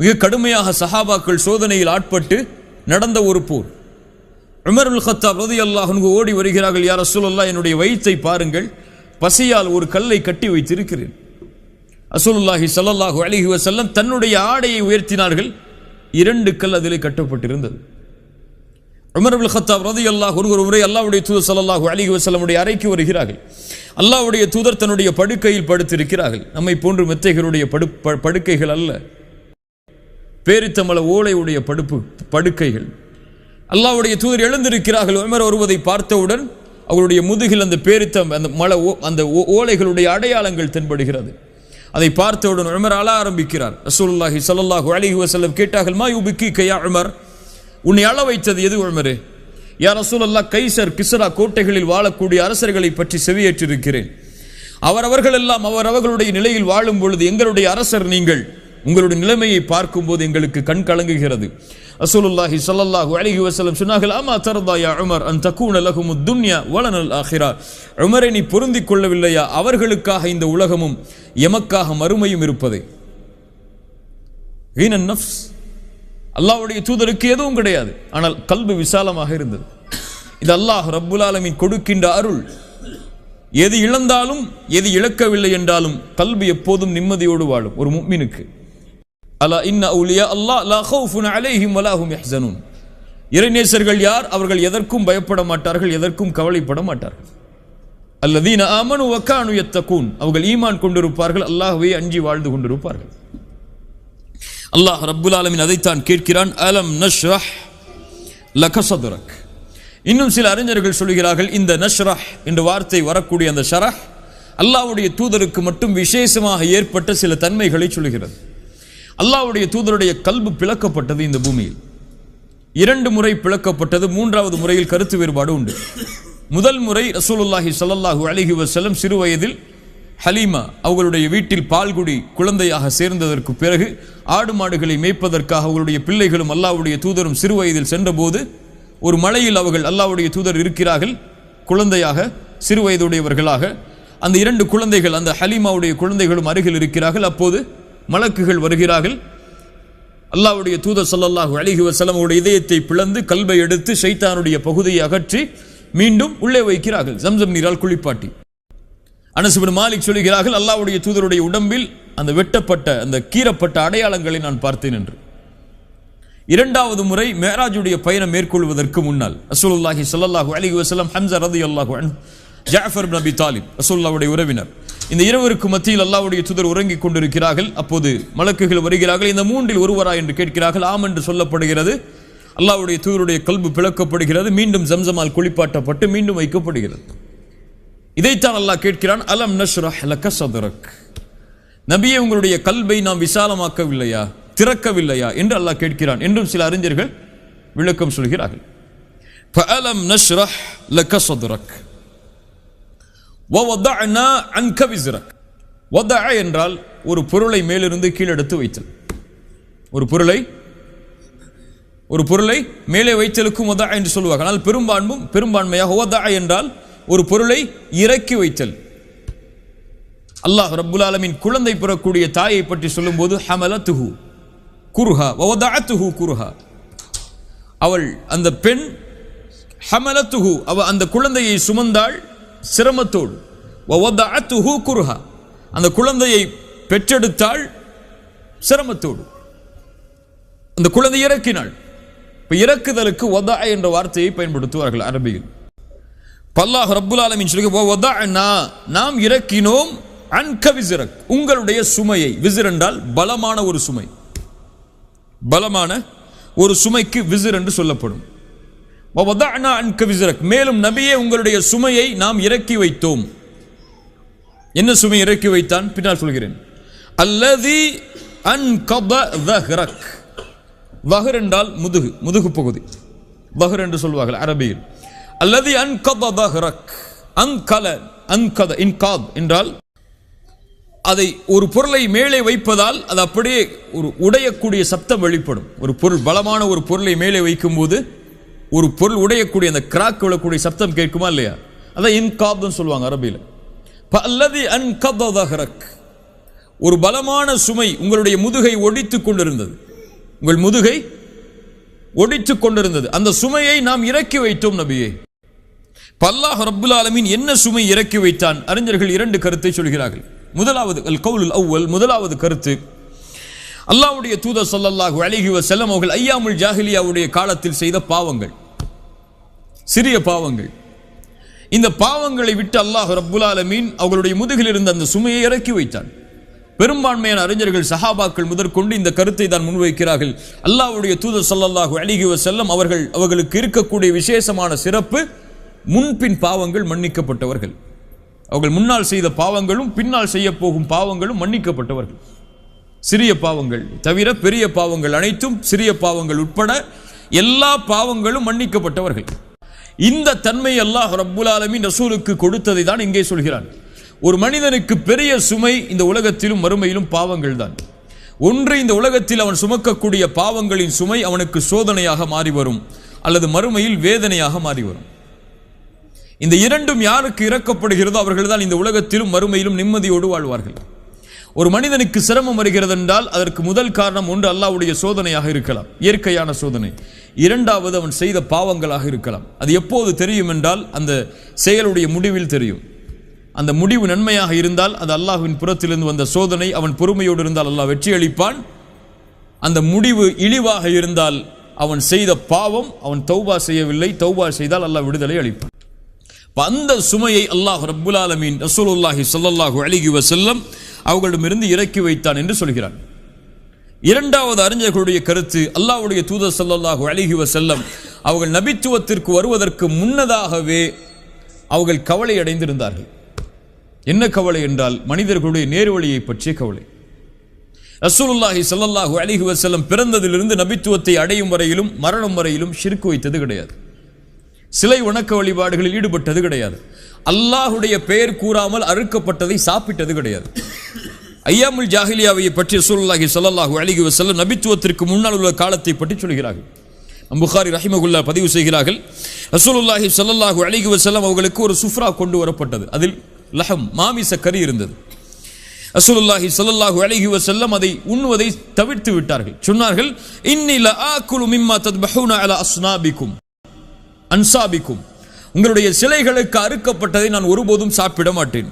மிக கடுமையாக சஹாபாக்கள் சோதனையில் ஆட்பட்டு நடந்த ஒரு போர். உமர் இப்னு கத்தாப் ரலியல்லாஹு அன்ஹு ஓடி வருகிறார்கள், யா ரசூலுல்லாஹ், என்னுடைய வயிற்றை பாருங்கள், பசியால் ஒரு கல்லை கட்டி வைத்திருக்கிறேன். ரசூலுல்லாஹி ஸல்லல்லாஹு அலைஹி வஸல்லம் தன்னுடைய ஆடையை உயர்த்தினார்கள், 2 கல் அதிலே கட்டப்பட்டிருந்தது. உமர் இப்னு கத்தாப் ரலியல்லாஹு அன்ஹு ஒரு முறை அல்லாஹ்வுடைய தூதர் ஸல்லல்லாஹு அலைஹி வஸல்லமுடைய அறைக்கு வருகிறார்கள். அல்லாஹ்வுடைய தூதர் தன்னுடைய படுக்கையில் படுத்திருக்கிறார்கள். நம்மை போன்று மெத்தைகளுடைய படுக்கைகள் அல்ல, பேரித்தம்பழ ஓலையுடைய படுக்கைகள். அல்லாஹ்வுடைய தூதர் எழுந்திருக்கிறார்கள். உமர் வருவதை பார்த்தவுடன் அவருடைய முதுகில் அந்த அந்த ஓலைகளுடைய அடையாளங்கள் தென்படுகிறது. அதை பார்த்தவுடன் உமர் அழ ஆரம்பிக்கிறார். ரசூலுல்லாஹி ஸல்லல்லாஹு அலைஹி வஸல்லம் கேட்டார்கள், மா யுபிக்கிக யா உமர், உன்னை அழ வைத்தது எது உமரே? யா ரசூலல்லாஹ், கைசர் கிஸ்ரா கோட்டைகளில் வாழக்கூடிய அரசர்களை பற்றி செவியேற்றிருக்கிறேன். அவர்கள் எல்லாம் அவர்களுடைய நிலையில் வாழும் பொழுது எங்களுடைய அரசர் நீங்கள், உங்களுடைய நிலைமையை பார்க்கும்போது எங்களுக்கு கண் கலங்குகிறது. ரசூலுல்லாஹி ஸல்லல்லாஹு அலைஹி வஸல்லம் சொன்னார்கள், அமா தர்தா யா உமர் அன் தகூன லஹுமுத் துன்யா வலனல் ஆখিরা, உமரே நீ பொருந்திக் கொள்ளவில்லையா அவர்களுக்காக இந்த உலகமும் எமக்காக மறுமையும் இருப்பதை? ஹீனன் நஃப்ஸ், அல்லாஹ்வுடைய தூதருக்கு எதுவும் கிடையாது, ஆனால் கல்பு விசாலமாக இருந்தது. இது அல்லாஹ் ரப்புல் ஆலமீன் கொடுக்கின்ற அருள். எது இழந்தாலும் எது இழக்கவில்லை என்றாலும் கல்பு எப்போதும் நிம்மதியோடு வாழும் ஒரு முஃமினுக்கு. அலா இன்ன அவுலியா அல்லாஹ் லா கௌஃபுன் அலைஹிம் வலா ஹும் யஹ்ஸனூன், இறைநேசர்கள் யார்? அவர்கள் எதற்கும் பயப்பட மாட்டார்கள், எதற்கும் கவலைப்பட மாட்டார்கள். அல்லதீன ஆமனு வ கானு யத்தகூன், அவர்கள் ஈமான் கொண்டிருப்பார்கள், அல்லாஹ்வை அஞ்சி வாழ்ந்து கொண்டிருப்பார்கள். அல்லாஹ் ரப்புல் ஆலமீன் அதைத்தான் கேட்கிறான், அலம் நஷ்ரஹ் லக ஸத்ரக். இன்னும் சில அறிஞர்கள் சொல்கிறார்கள், இந்த நஷ்ரஹ் என்ற வார்த்தை வரக்கூடிய அந்த ஷரஹ் அல்லாஹ்வுடைய தூதருக்கு மட்டும் விசேஷமாக ஏற்பட்ட சில தன்மைகளை சொல்கிறது. அல்லாஹ்வுடைய தூதருடைய கல்பு பிளக்கப்பட்டது இந்த பூமியில். 2 முறை பிளக்கப்பட்டது, 3வது முறையில் கருத்து வேறுபாடு உண்டு. முதல் முறை ரசூலுல்லாஹி ஸல்லல்லாஹு அலைஹி வஸல்லம் சிறு வயதில் ஹலீமா அவர்களுடைய வீட்டில் பால்குடி குழந்தையாக சேர்ந்ததற்கு பிறகு ஆடு மாடுகளை மேய்ப்பதற்காக அவர்களுடைய பிள்ளைகளும் அல்லாஹ்வுடைய தூதரும் சிறு வயதில் சென்றபோது ஒரு மலையில் அவர்கள் அல்லாஹ்வுடைய தூதர் இருக்கிறார்கள், குழந்தையாக சிறு வயதுடையவர்களாக. அந்த 2 குழந்தைகள், அந்த ஹலீமாவுடைய குழந்தைகளும் அருகில் இருக்கிறார்கள். அப்போது மலக்குகள் வருகிறார்கள். அல்லாஹ்வுடைய தூதர் ஸல்லல்லாஹு அலைஹி வஸல்லம் அவருடைய இதயத்தை பிளந்து கல்பை எடுத்து ஷைத்தானுடைய பகுதியை அகற்றி மீண்டும் உள்ளே வைக்கிறார்கள், ஜம்சம் நீரால் குளிப்பாட்டி. அனஸ் இப்னு மாலிக் சொல்கிறார்கள், அல்லாஹ்வுடைய தூதருடைய உடம்பில் அந்த வெட்டப்பட்ட அந்த கீறப்பட்ட அடையாளங்களை நான் பார்த்தேன் என்று. 2வது முறை மிஅராஜுடைய பயணம் மேற்கொள்வதற்கு முன்னால் ரசூலுல்லாஹி ஸல்லல்லாஹு அலைஹி வஸல்லம், ஹம்ஸா ரலியல்லாஹு அன்ஹு, ஜஅஃபர் இப்னு அபி தாலிப் ரசூலுல்லாஹ்வுடைய உறவினர், இந்த இருவருக்கு மத்தியில் அல்லாஹ்வுடைய தூதர் உறங்கிக் கொண்டிருக்கிறார்கள். அப்போது மலக்குகள் வருகிறார்கள். இந்த 3இல் ஒருவரா என்று கேட்கிறார்கள். ஆம் என்று சொல்லப்படுகிறது. அல்லாஹ்வுடைய தூதருடைய கல்பு பிளக்கப்படுகிறது, மீண்டும் ஜம்சமால் குளிப்பாட்டப்பட்டு மீண்டும் வைக்கப்படுகிறது. இதைத்தான் அல்லாஹ் கேட்கிறான், அலம் நஷ்ரஹ் லக ஸத்ரக், நபியே உங்களுடைய கல்பை நாம் விசாலமாக்கவில்லையா, திறக்கவில்லையா என்று அல்லாஹ் கேட்கிறான் என்றும் சில அறிஞர்கள் விளக்கம் சொல்கிறார்கள். ஃபஅலம் நஷ்ரஹ் லக ஸத்ரக் வவதஅனா அன்க விஸ்ரக். வதஅ என்றால் ஒரு பொருளை மேலிருந்து கீழெடுத்து வைத்தல். ஒரு பொருளை மேலே வைத்தலுக்கும் வதஅ என்று சொல்வார்கள். ஆனால் பெரும்பான்மையாக வதஅ என்றால் ஒரு பொருளை இறக்கி வைத்தல். அல்லாஹ் ரப்புல் ஆலமீன் குழந்தை பெறக்கூடிய தாயை பற்றி சொல்லும்போது ஹமலத்துஹு குர்ஹா வவதஅத்துஹு குர்ஹா, அவள் அந்த பெண் ஹமலத்துஹு, அந்த குழந்தையை சுமந்தாள் சிரமத்தோடு, வவதஅத்துஹு குர்ஹா, அந்த குழந்தையை பெற்றெடுத்தாள் சிரமத்தோடு, அந்த குழந்தை இறக்கினாள். இப்ப இறக்குதலுக்கு வதஅ என்ற வார்த்தையை பயன்படுத்துவார்கள் அரபியில். அல்லாஹ் ரப்புல் ஆலமீன் சொல்கிறார், நாம் இறக்கினோம் அன்க விஸ்ரக், உங்களுடைய சுமையை. விஸ்ர் என்றால் பலமான ஒரு சுமை. பலமான ஒரு சுமைக்கு விசிர் என்று சொல்லப்படும். மேலும் நபியே உங்களுடைய சுமையை நாம் இறக்கி வைத்தோம். என்ன சுமை இறக்கி வைத்தான் பின்னால் சொல்கிறேன். அல்லதி அன்கத தஹ்ரக். வஹர் என்றால் முதுகு, முதுகு பகுதி, வஹர் என்று சொல்வார்கள் அரபியில். அல்லதி அன்கத தஹ்ரக். அன்கல அன்கத இன்காத் என்றால் அதை ஒரு பொருளை மேலே வைப்பதால் அது அப்படியே ஒரு உடையக்கூடிய சப்தம் வெளிப்படும். ஒரு பொருள், பலமான ஒரு பொருளை மேலே வைக்கும் போது ஒரு பொருள் உடையக்கூடிய அந்த கிராக் விழக்கூடிய சப்தம் கேட்குமா இல்லையா? அதான் இன்காத்னு சொல்லுவாங்க அரபியில். அல்லதி அன்கத தஹ்ரக். ஒரு பலமான சுமை உங்களுடைய முதுகை ஒடித்துக் கொண்டிருந்தது, உங்கள் முதுகை ஒடித்துக் கொண்டிருந்தது. அந்த சுமையை நாம் இறக்கி வைத்தோம் நபியே. அல்லாஹ் ரப்புல் ஆலமீன் என்ன சுமை இறக்கி வைத்தான்? அறிஞர்கள் இரண்டு கருத்தை சொல்கிறார்கள். முதலாவது அல் கவுலுல் அவ்வல், முதலாவது கருத்து, அல்லாஹ்வுடைய தூதர் ஸல்லல்லாஹு அலைஹி வஸல்லம் அவர்கள் ஐயாமுல் ஜாஹிலியாவுடைய காலத்தில் செய்த பாவங்கள், சிறிய பாவங்கள். இந்த பாவங்களை விட்டு அல்லாஹ் ரப்புல் ஆலமீன் அவர்களுடைய முதுகில் இருந்த அந்த சுமையை இறக்கி வைத்தான். பெரும்பான்மையான அறிஞர்கள் சஹாபாக்கள் முதற்கொண்டு இந்த கருத்தை தான் முன்வைக்கிறார்கள். அல்லாஹ்வுடைய தூதர் ஸல்லல்லாஹு அலைஹி வஸல்லம் அவர்களுக்கு இருக்கக்கூடிய விசேஷமான சிறப்பு, முன்பின் பாவங்கள் மன்னிக்கப்பட்டவர்கள். அவர்கள் முன்னால் செய்த பாவங்களும் பின்னால் செய்ய போகும் பாவங்களும் மன்னிக்கப்பட்டவர்கள். சிறிய பாவங்கள் தவிர பெரிய பாவங்கள் அனைத்தும், சிறிய பாவங்கள் உட்பட எல்லா பாவங்களும் மன்னிக்கப்பட்டவர்கள். இந்த தன்மை அல்லாஹ் ரப்புல் ஆலமீன் ரசூலுக்கு கொடுத்ததை தான் இங்கே சொல்கிறான். ஒரு மனிதனுக்கு பெரிய சுமை இந்த உலகத்திலும் மறுமையிலும் பாவங்கள் தான். ஒன்று, இந்த உலகத்தில் அவன் சுமக்கக்கூடிய பாவங்களின் சுமை அவனுக்கு சோதனையாக மாறி வரும், அல்லது மறுமையில் வேதனையாக மாறி வரும். இந்த இரண்டும் யாருக்கு இறக்கப்படுகிறதோ அவர்கள் தான் இந்த உலகத்திலும் மறுமையிலும் நிம்மதியோடு வாழ்வார்கள். ஒரு மனிதனுக்கு சிரமம் வருகிறது என்றால் அதற்கு முதல் காரணம் ஒன்று அல்லாஹ்வுடைய சோதனையாக இருக்கலாம், இயற்கையான சோதனை. இரண்டாவது அவன் செய்த பாவங்களாக இருக்கலாம். அது எப்போது தெரியும் என்றால் அந்த செயலுடைய முடிவில் தெரியும். அந்த முடிவு நன்மையாக இருந்தால் அது அல்லாஹ்வின் புறத்திலிருந்து வந்த சோதனை, அவன் பொறுமையோடு இருந்தால் அல்லாஹ் வெற்றி அளிப்பான். அந்த முடிவு இழிவாக இருந்தால் அவன் செய்த பாவம், அவன் தௌபா செய்யவில்லை, தௌபா செய்தால் அல்லாஹ் விடுதலை அளிப்பான். அந்த சுமையை அல்லாஹ் ரப்புல் ஆலமீன் ரசூலுல்லாஹி ஸல்லல்லாஹு அலைஹி வஸல்லம் அவர்களிடமிருந்து இறக்கி வைத்தான் என்று சொல்கிறான். இரண்டாவது அறிஞர்களுடைய கருத்து, அல்லாஹ்வுடைய தூதர் ஸல்லல்லாஹு அலைஹி வஸல்லம் அவர்கள் நபித்துவத்திற்கு வருவதற்கு முன்னதாகவே அவர்கள் கவலை அடைந்திருந்தார்கள். என்ன கவலை என்றால் மனிதர்களுடைய நேர்வழியை பற்றிய கவலை. ரசூலுல்லாஹி ஸல்லல்லாஹு அலைஹி வஸல்லம் பிறந்ததிலிருந்து நபித்துவத்தை அடையும் வரையிலும் மரணம் வரையிலும் ஷிர்க் வைத்தது கிடையாது, சிலை வணக்க வழிபாடுகளில் ஈடுபட்டது கிடையாது, அல்லாஹுடைய பெயர் கூறாமல் அறுக்கப்பட்டதை சாப்பிட்டது கிடையாது. ஐயாமுல் ஜாஹிலியாவை பற்றி ரசூலுல்லாஹி ஸல்லல்லாஹு அலைஹி வஸல்லம் நபித்துவத்திற்கு முன்னால் உள்ள காலத்தை பற்றி சொல்கிறார்கள். புகாரி ரஹிமஹுல்லாஹ் பதிவு செய்கிறார்கள், ரசூலுல்லாஹி ஸல்லல்லாஹு அலைஹி வஸல்லம் அவர்களுக்கு ஒரு சுஃப்ரா கொண்டு வரப்பட்டது. அதில் லஹம், மாமிச கறி இருந்தது. ரசூலுல்லாஹி ஸல்லல்லாஹு அலைஹி வஸல்லம் அதை உண்ணுவதை தவிர்த்து விட்டார்கள். சொன்னார்கள், இன்னி லஆகுலு மிம்மா தத்பஹூன அலா அஸ்னாபிக்கும் அன்சாபிக்கும், உங்களுடைய சிலைகளுக்கு அறுக்கப்பட்டதை நான் ஒருபோதும் சாப்பிட மாட்டேன்.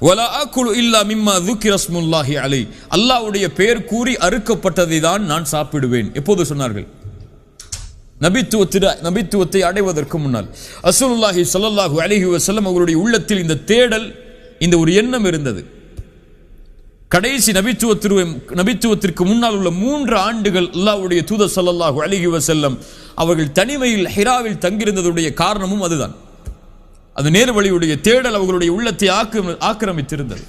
வலா ஆகுலு இல்லா மிம்மா ذுக்கிர ஸ்முல்லாஹி அலை, அல்லாஹ்வுடைய பெயர் கூறி அறுக்கப்பட்டதை தான் நான் சாப்பிடுவேன். எப்போது சொன்னார்கள்? நபித்துவத்தை அடைவதற்கு முன்னால். ரசூலுல்லாஹி ஸல்லல்லாஹு அலைஹி வஸல்லம் அவருடைய உள்ளத்தில் இந்த தேடல், இந்த ஒரு எண்ணம் இருந்தது. கடைசி நபித்துவத்திற்கு முன்னால் உள்ள 3 ஆண்டுகள் அல்லாஹ்வுடைய தூதர் ஸல்லல்லாஹு அலைஹி வஸல்லம் அவர்கள் தனிமையில் ஹிராவில் தங்கியிருந்ததுடைய காரணமும் அதுதான். அது நேர்வழியுடைய தேடல் அவர்களுடைய உள்ளத்தை ஆக்கிரமித்திருந்தது.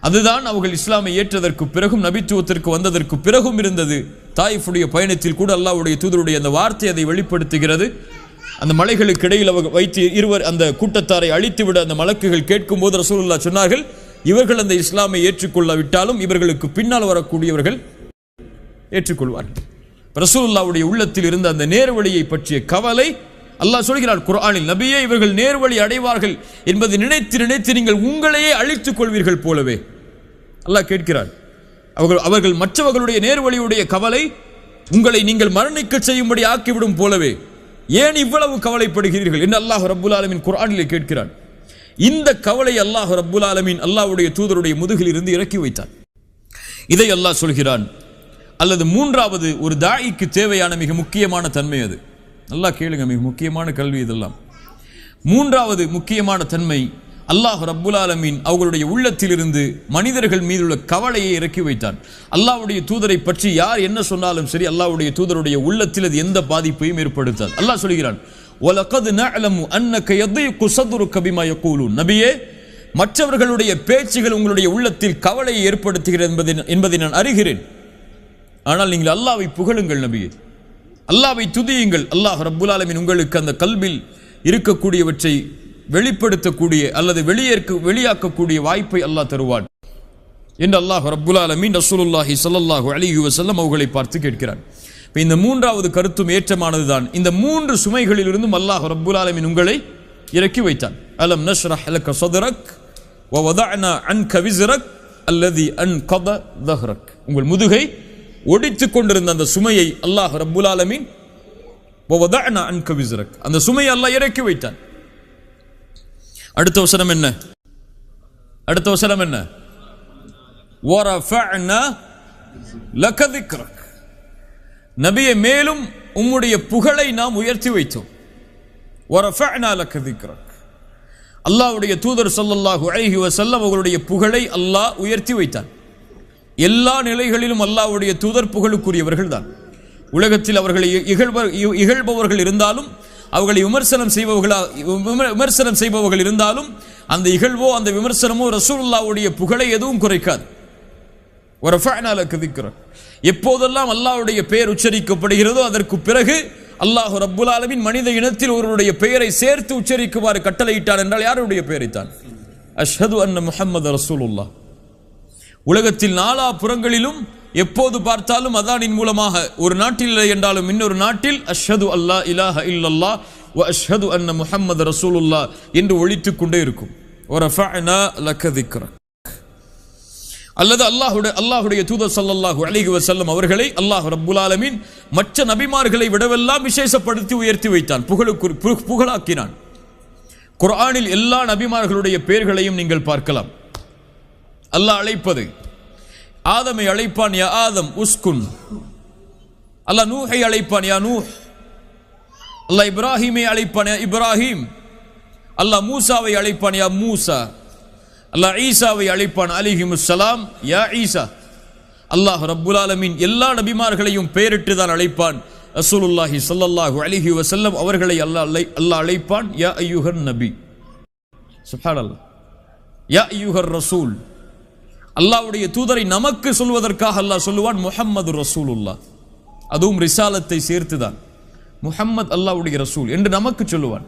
அதுதான் அவர்கள் இஸ்லாமை ஏற்றதற்கு பிறகும் நபித்துவத்திற்கு வந்ததற்கு பிறகும் இருந்தது. தாயிஃபுடைய பயணத்தில் கூட அல்லாஹ்வுடைய தூதருடைய அந்த வார்த்தை அதை வெளிப்படுத்துகிறது. அந்த மலைகளுக்கு இடையில் அவர் வைத்து இருவர் அந்த கூட்டத்தாரை அழித்துவிட அந்த மலக்குகள் கேட்கும் போது ரசூலுல்லாஹ் சொன்னார்கள், இவர்கள் அந்த இஸ்லாமை ஏற்றுக்கொள்ளவிட்டாலும் இவர்களுக்கு பின்னால் வரக்கூடியவர்கள் ஏற்றுக்கொள்வார்கள். ரசூலுல்லாஹ்வுடைய உள்ளத்தில் இருந்த அந்த நேர்வழியை பற்றிய கவலை அல்லாஹ் சொல்கிறார் குர்ஆனில், நபியே இவர்கள் நேர்வழி அடைவார்கள் என்பதை நினைத்து நினைத்து நீங்கள் உங்களையே அழித்துக் கொள்வீர்கள் போலவே. அல்லாஹ் கேட்கிறார், அவர்கள் மற்றவர்களுடைய நேர்வழியுடைய கவலை உங்களை நீங்கள் மரணிக்க செய்யும்படி ஆக்கிவிடும் போலவே ஏன் இவ்வளவு கவலைப்படுகிறீர்கள் என்று அல்லாஹ் ரப்புல் ஆலமீன் குர்ஆனிலே கேட்கிறான். இந்த கவலை அல்லாஹ் ரப்புல் ஆலமீன் அல்லாஹ்வுடைய தூதருடைய முதுகில் இருந்து இறக்கி வைத்தான். இதை அல்லாஹ் சொல்கிறான். அல்லது மூன்றாவது ஒரு தாயிக்கு தேவையான மிக முக்கியமான தன்மை, அது நல்லா கேளுங்க, மிக முக்கியமான கல்வி இதெல்லாம். மூன்றாவது முக்கியமான தன்மை, அல்லாஹ் ரப்புல் ஆலமீன் அவர்களுடைய உள்ளத்திலிருந்து மனிதர்கள் மீதுள்ள கவலையை இறக்கி வைத்தான். அல்லாஹ்வுடைய தூதரை பற்றி யார் என்ன சொன்னாலும் சரி, அல்லாஹ்வுடைய தூதருடைய உள்ளத்தில் அது எந்த பாதிப்பையும் ஏற்படுத்தாது. அல்லாஹ் சொல்கிறான், وَلَقَدْ نَعْلَمُ أَنَّكَ يَضِيقُ صَدْرُكَ بِمَا يَقُولُونَ. நபியே, மற்றவர்களுடைய பேச்சுகள் உங்களுடைய உள்ளத்தில் கவலையை ஏற்படுத்துகிறது என்பதை நான் அறிகிறேன். ஆனால் நீங்கள் அல்லாஹ்வை புகழுங்கள் நபியே, அல்லாஹ்வை துதியுங்கள். அல்லாஹ் ரப்புல் ஆலமீன் உங்களுக்கு அந்த கல்பில் இருக்கக்கூடியவற்றை வெளிப்படுத்தக்கூடிய அல்லது வெளியாக்கக்கூடிய வாய்ப்பை அல்லாஹ் தருவான் என்று அல்லாஹ் ரப்புல் ஆலமீன் ரசூலுல்லாஹி ஸல்லல்லாஹு அலைஹி வஸல்லம் அவர்களை பார்த்து கேட்கிறான். இந்த மூன்றாவது கருத்தும் ஏற்றமானதுதான். இந்த மூன்று சுமைகளிலிருந்தும் அல்லாஹ் ரப்புல் ஆலமீன் உங்களை இறக்கி வைத்தான். அலம் நஷ்ரஹ் லக ஸத்ரக் வ வதஅனா அன்க விஸ்ரக் அல்லதி அன்கத ظஹரக். உங்கள் முதுகை ஒடித்துக் கொண்டிருந்த அந்த சுமையை அல்லாஹ் ரப்புல் ஆலமீன் வ வதஅனா அன்க விஸ்ரக், அந்த சுமையை அல்லாஹ் இறக்கி வைத்தான். அடுத்த வசனம் என்ன? வரஃபஅனா லக ذிக்ரக். நபியே, மேலும் உம்முடைய புகழை நாம் உயர்த்தி வைத்தோம். வரஃபஅனா லக ذிக்ரக். அல்லாஹ்வுடைய தூதர் ஸல்லல்லாஹு அலைஹி வஸல்லம் அவர்களுடைய புகழை அல்லாஹ் உயர்த்தி வைத்தான். எல்லா நிலைகளிலும் அல்லாஹ்வுடைய தூதர் புகழுக்குரியவர்கள் தான். உலகத்தில் அவர்களை இகழ்பவர்கள் இருந்தாலும், அவர்களை விமர்சனம் செய்பவர்கள் இருந்தாலும், அந்த இகழ்வோ அந்த விமர்சனமோ ரசூலுல்லாஹ்வுடைய புகழை எதுவும் குறைக்காது. வரஃபஅனா லக ذிக்ரக். எப்போதெல்லாம் அல்லாஹ்வுடைய பெயர் உச்சரிக்கப்படுகிறதோ அதற்கு பிறகு அல்லாஹ் ரப்புல் ஆலமீன் மனித இனத்தில் ஒருவருடைய பெயரை சேர்த்து உச்சரிக்குமாறு கட்டளையிட்டார் என்றால் யாருடைய பெயரைத்தான்? அஷ்ஹது அன்ன முஹம்மது ரசூலுல்லாஹ். உலகத்தில் நாலா புறங்களிலும் எப்போது பார்த்தாலும் அதானின் மூலமாக, ஒரு நாட்டில் இல்லை என்றாலும் இன்னொரு நாட்டில் அஷ்ஹது அல்லா இலாஹ இல்லல்லாஹ் வ அஷ்ஹது அன்ன முஹம்மது ரசூலுல்லாஹ் என்று ஒலித்துக் கொண்டே இருக்கும். வரஃபஅனா லக ذிக்ரக். அல்லது அல்லாஹ்வுடைய தூதர் ஸல்லல்லாஹு அலைஹி வஸல்லம் அவர்களை அல்லாஹ் ரப்புல் ஆலமீன் மற்ற நபிமார்களை விடவெல்லாம் விசேஷப்படுத்தி உயர்த்தி வைத்தான், புகழாக்கினான். குர்ஆனில் எல்லா நபிமார்களுடைய பெயர்களையும் நீங்கள் பார்க்கலாம். அல்லாஹ் அழைப்பது, ஆதமை அழைப்பான் யா ஆதம் உஸ்குன். அல்லாஹ் நூஹை அழைப்பான் யா நூஹ். அல்லாஹ் இப்ராஹீமை அழைப்பான் யா இப்ராஹீம். அல்லாஹ் மூசாவை அழைப்பான் யா மூசா. அல்லாஹ் ஈசாவை அழைப்பான் அலைஹிமுஸ்ஸலாம் யா ஈசா. அல்லாஹ் ரப்புல் ஆலமீன் எல்லா நபிமார்களையும் பெயரிட்டு தான் அழைப்பான். ரசூலுல்லாஹி ஸல்லல்லாஹு அலைஹி வஸல்லம் அவர்களை அல்லாஹ் அழைப்பான் யா அய்யுஹன் நபி. சுப்ஹானல்லாஹ், யா அய்யுஹர் ரசூல். அல்லாஹ்வுடைய தூதரை நமக்கு சொல்வதற்காக அல்லாஹ் சொல்லுவான் முஹம்மது ரசூலுல்லாஹ். அதுவும் ரிசாலத்தை சேர்த்துதான். முஹம்மது அல்லாஹ்வுடைய ரசூல் என்று நமக்கு சொல்லுவான்.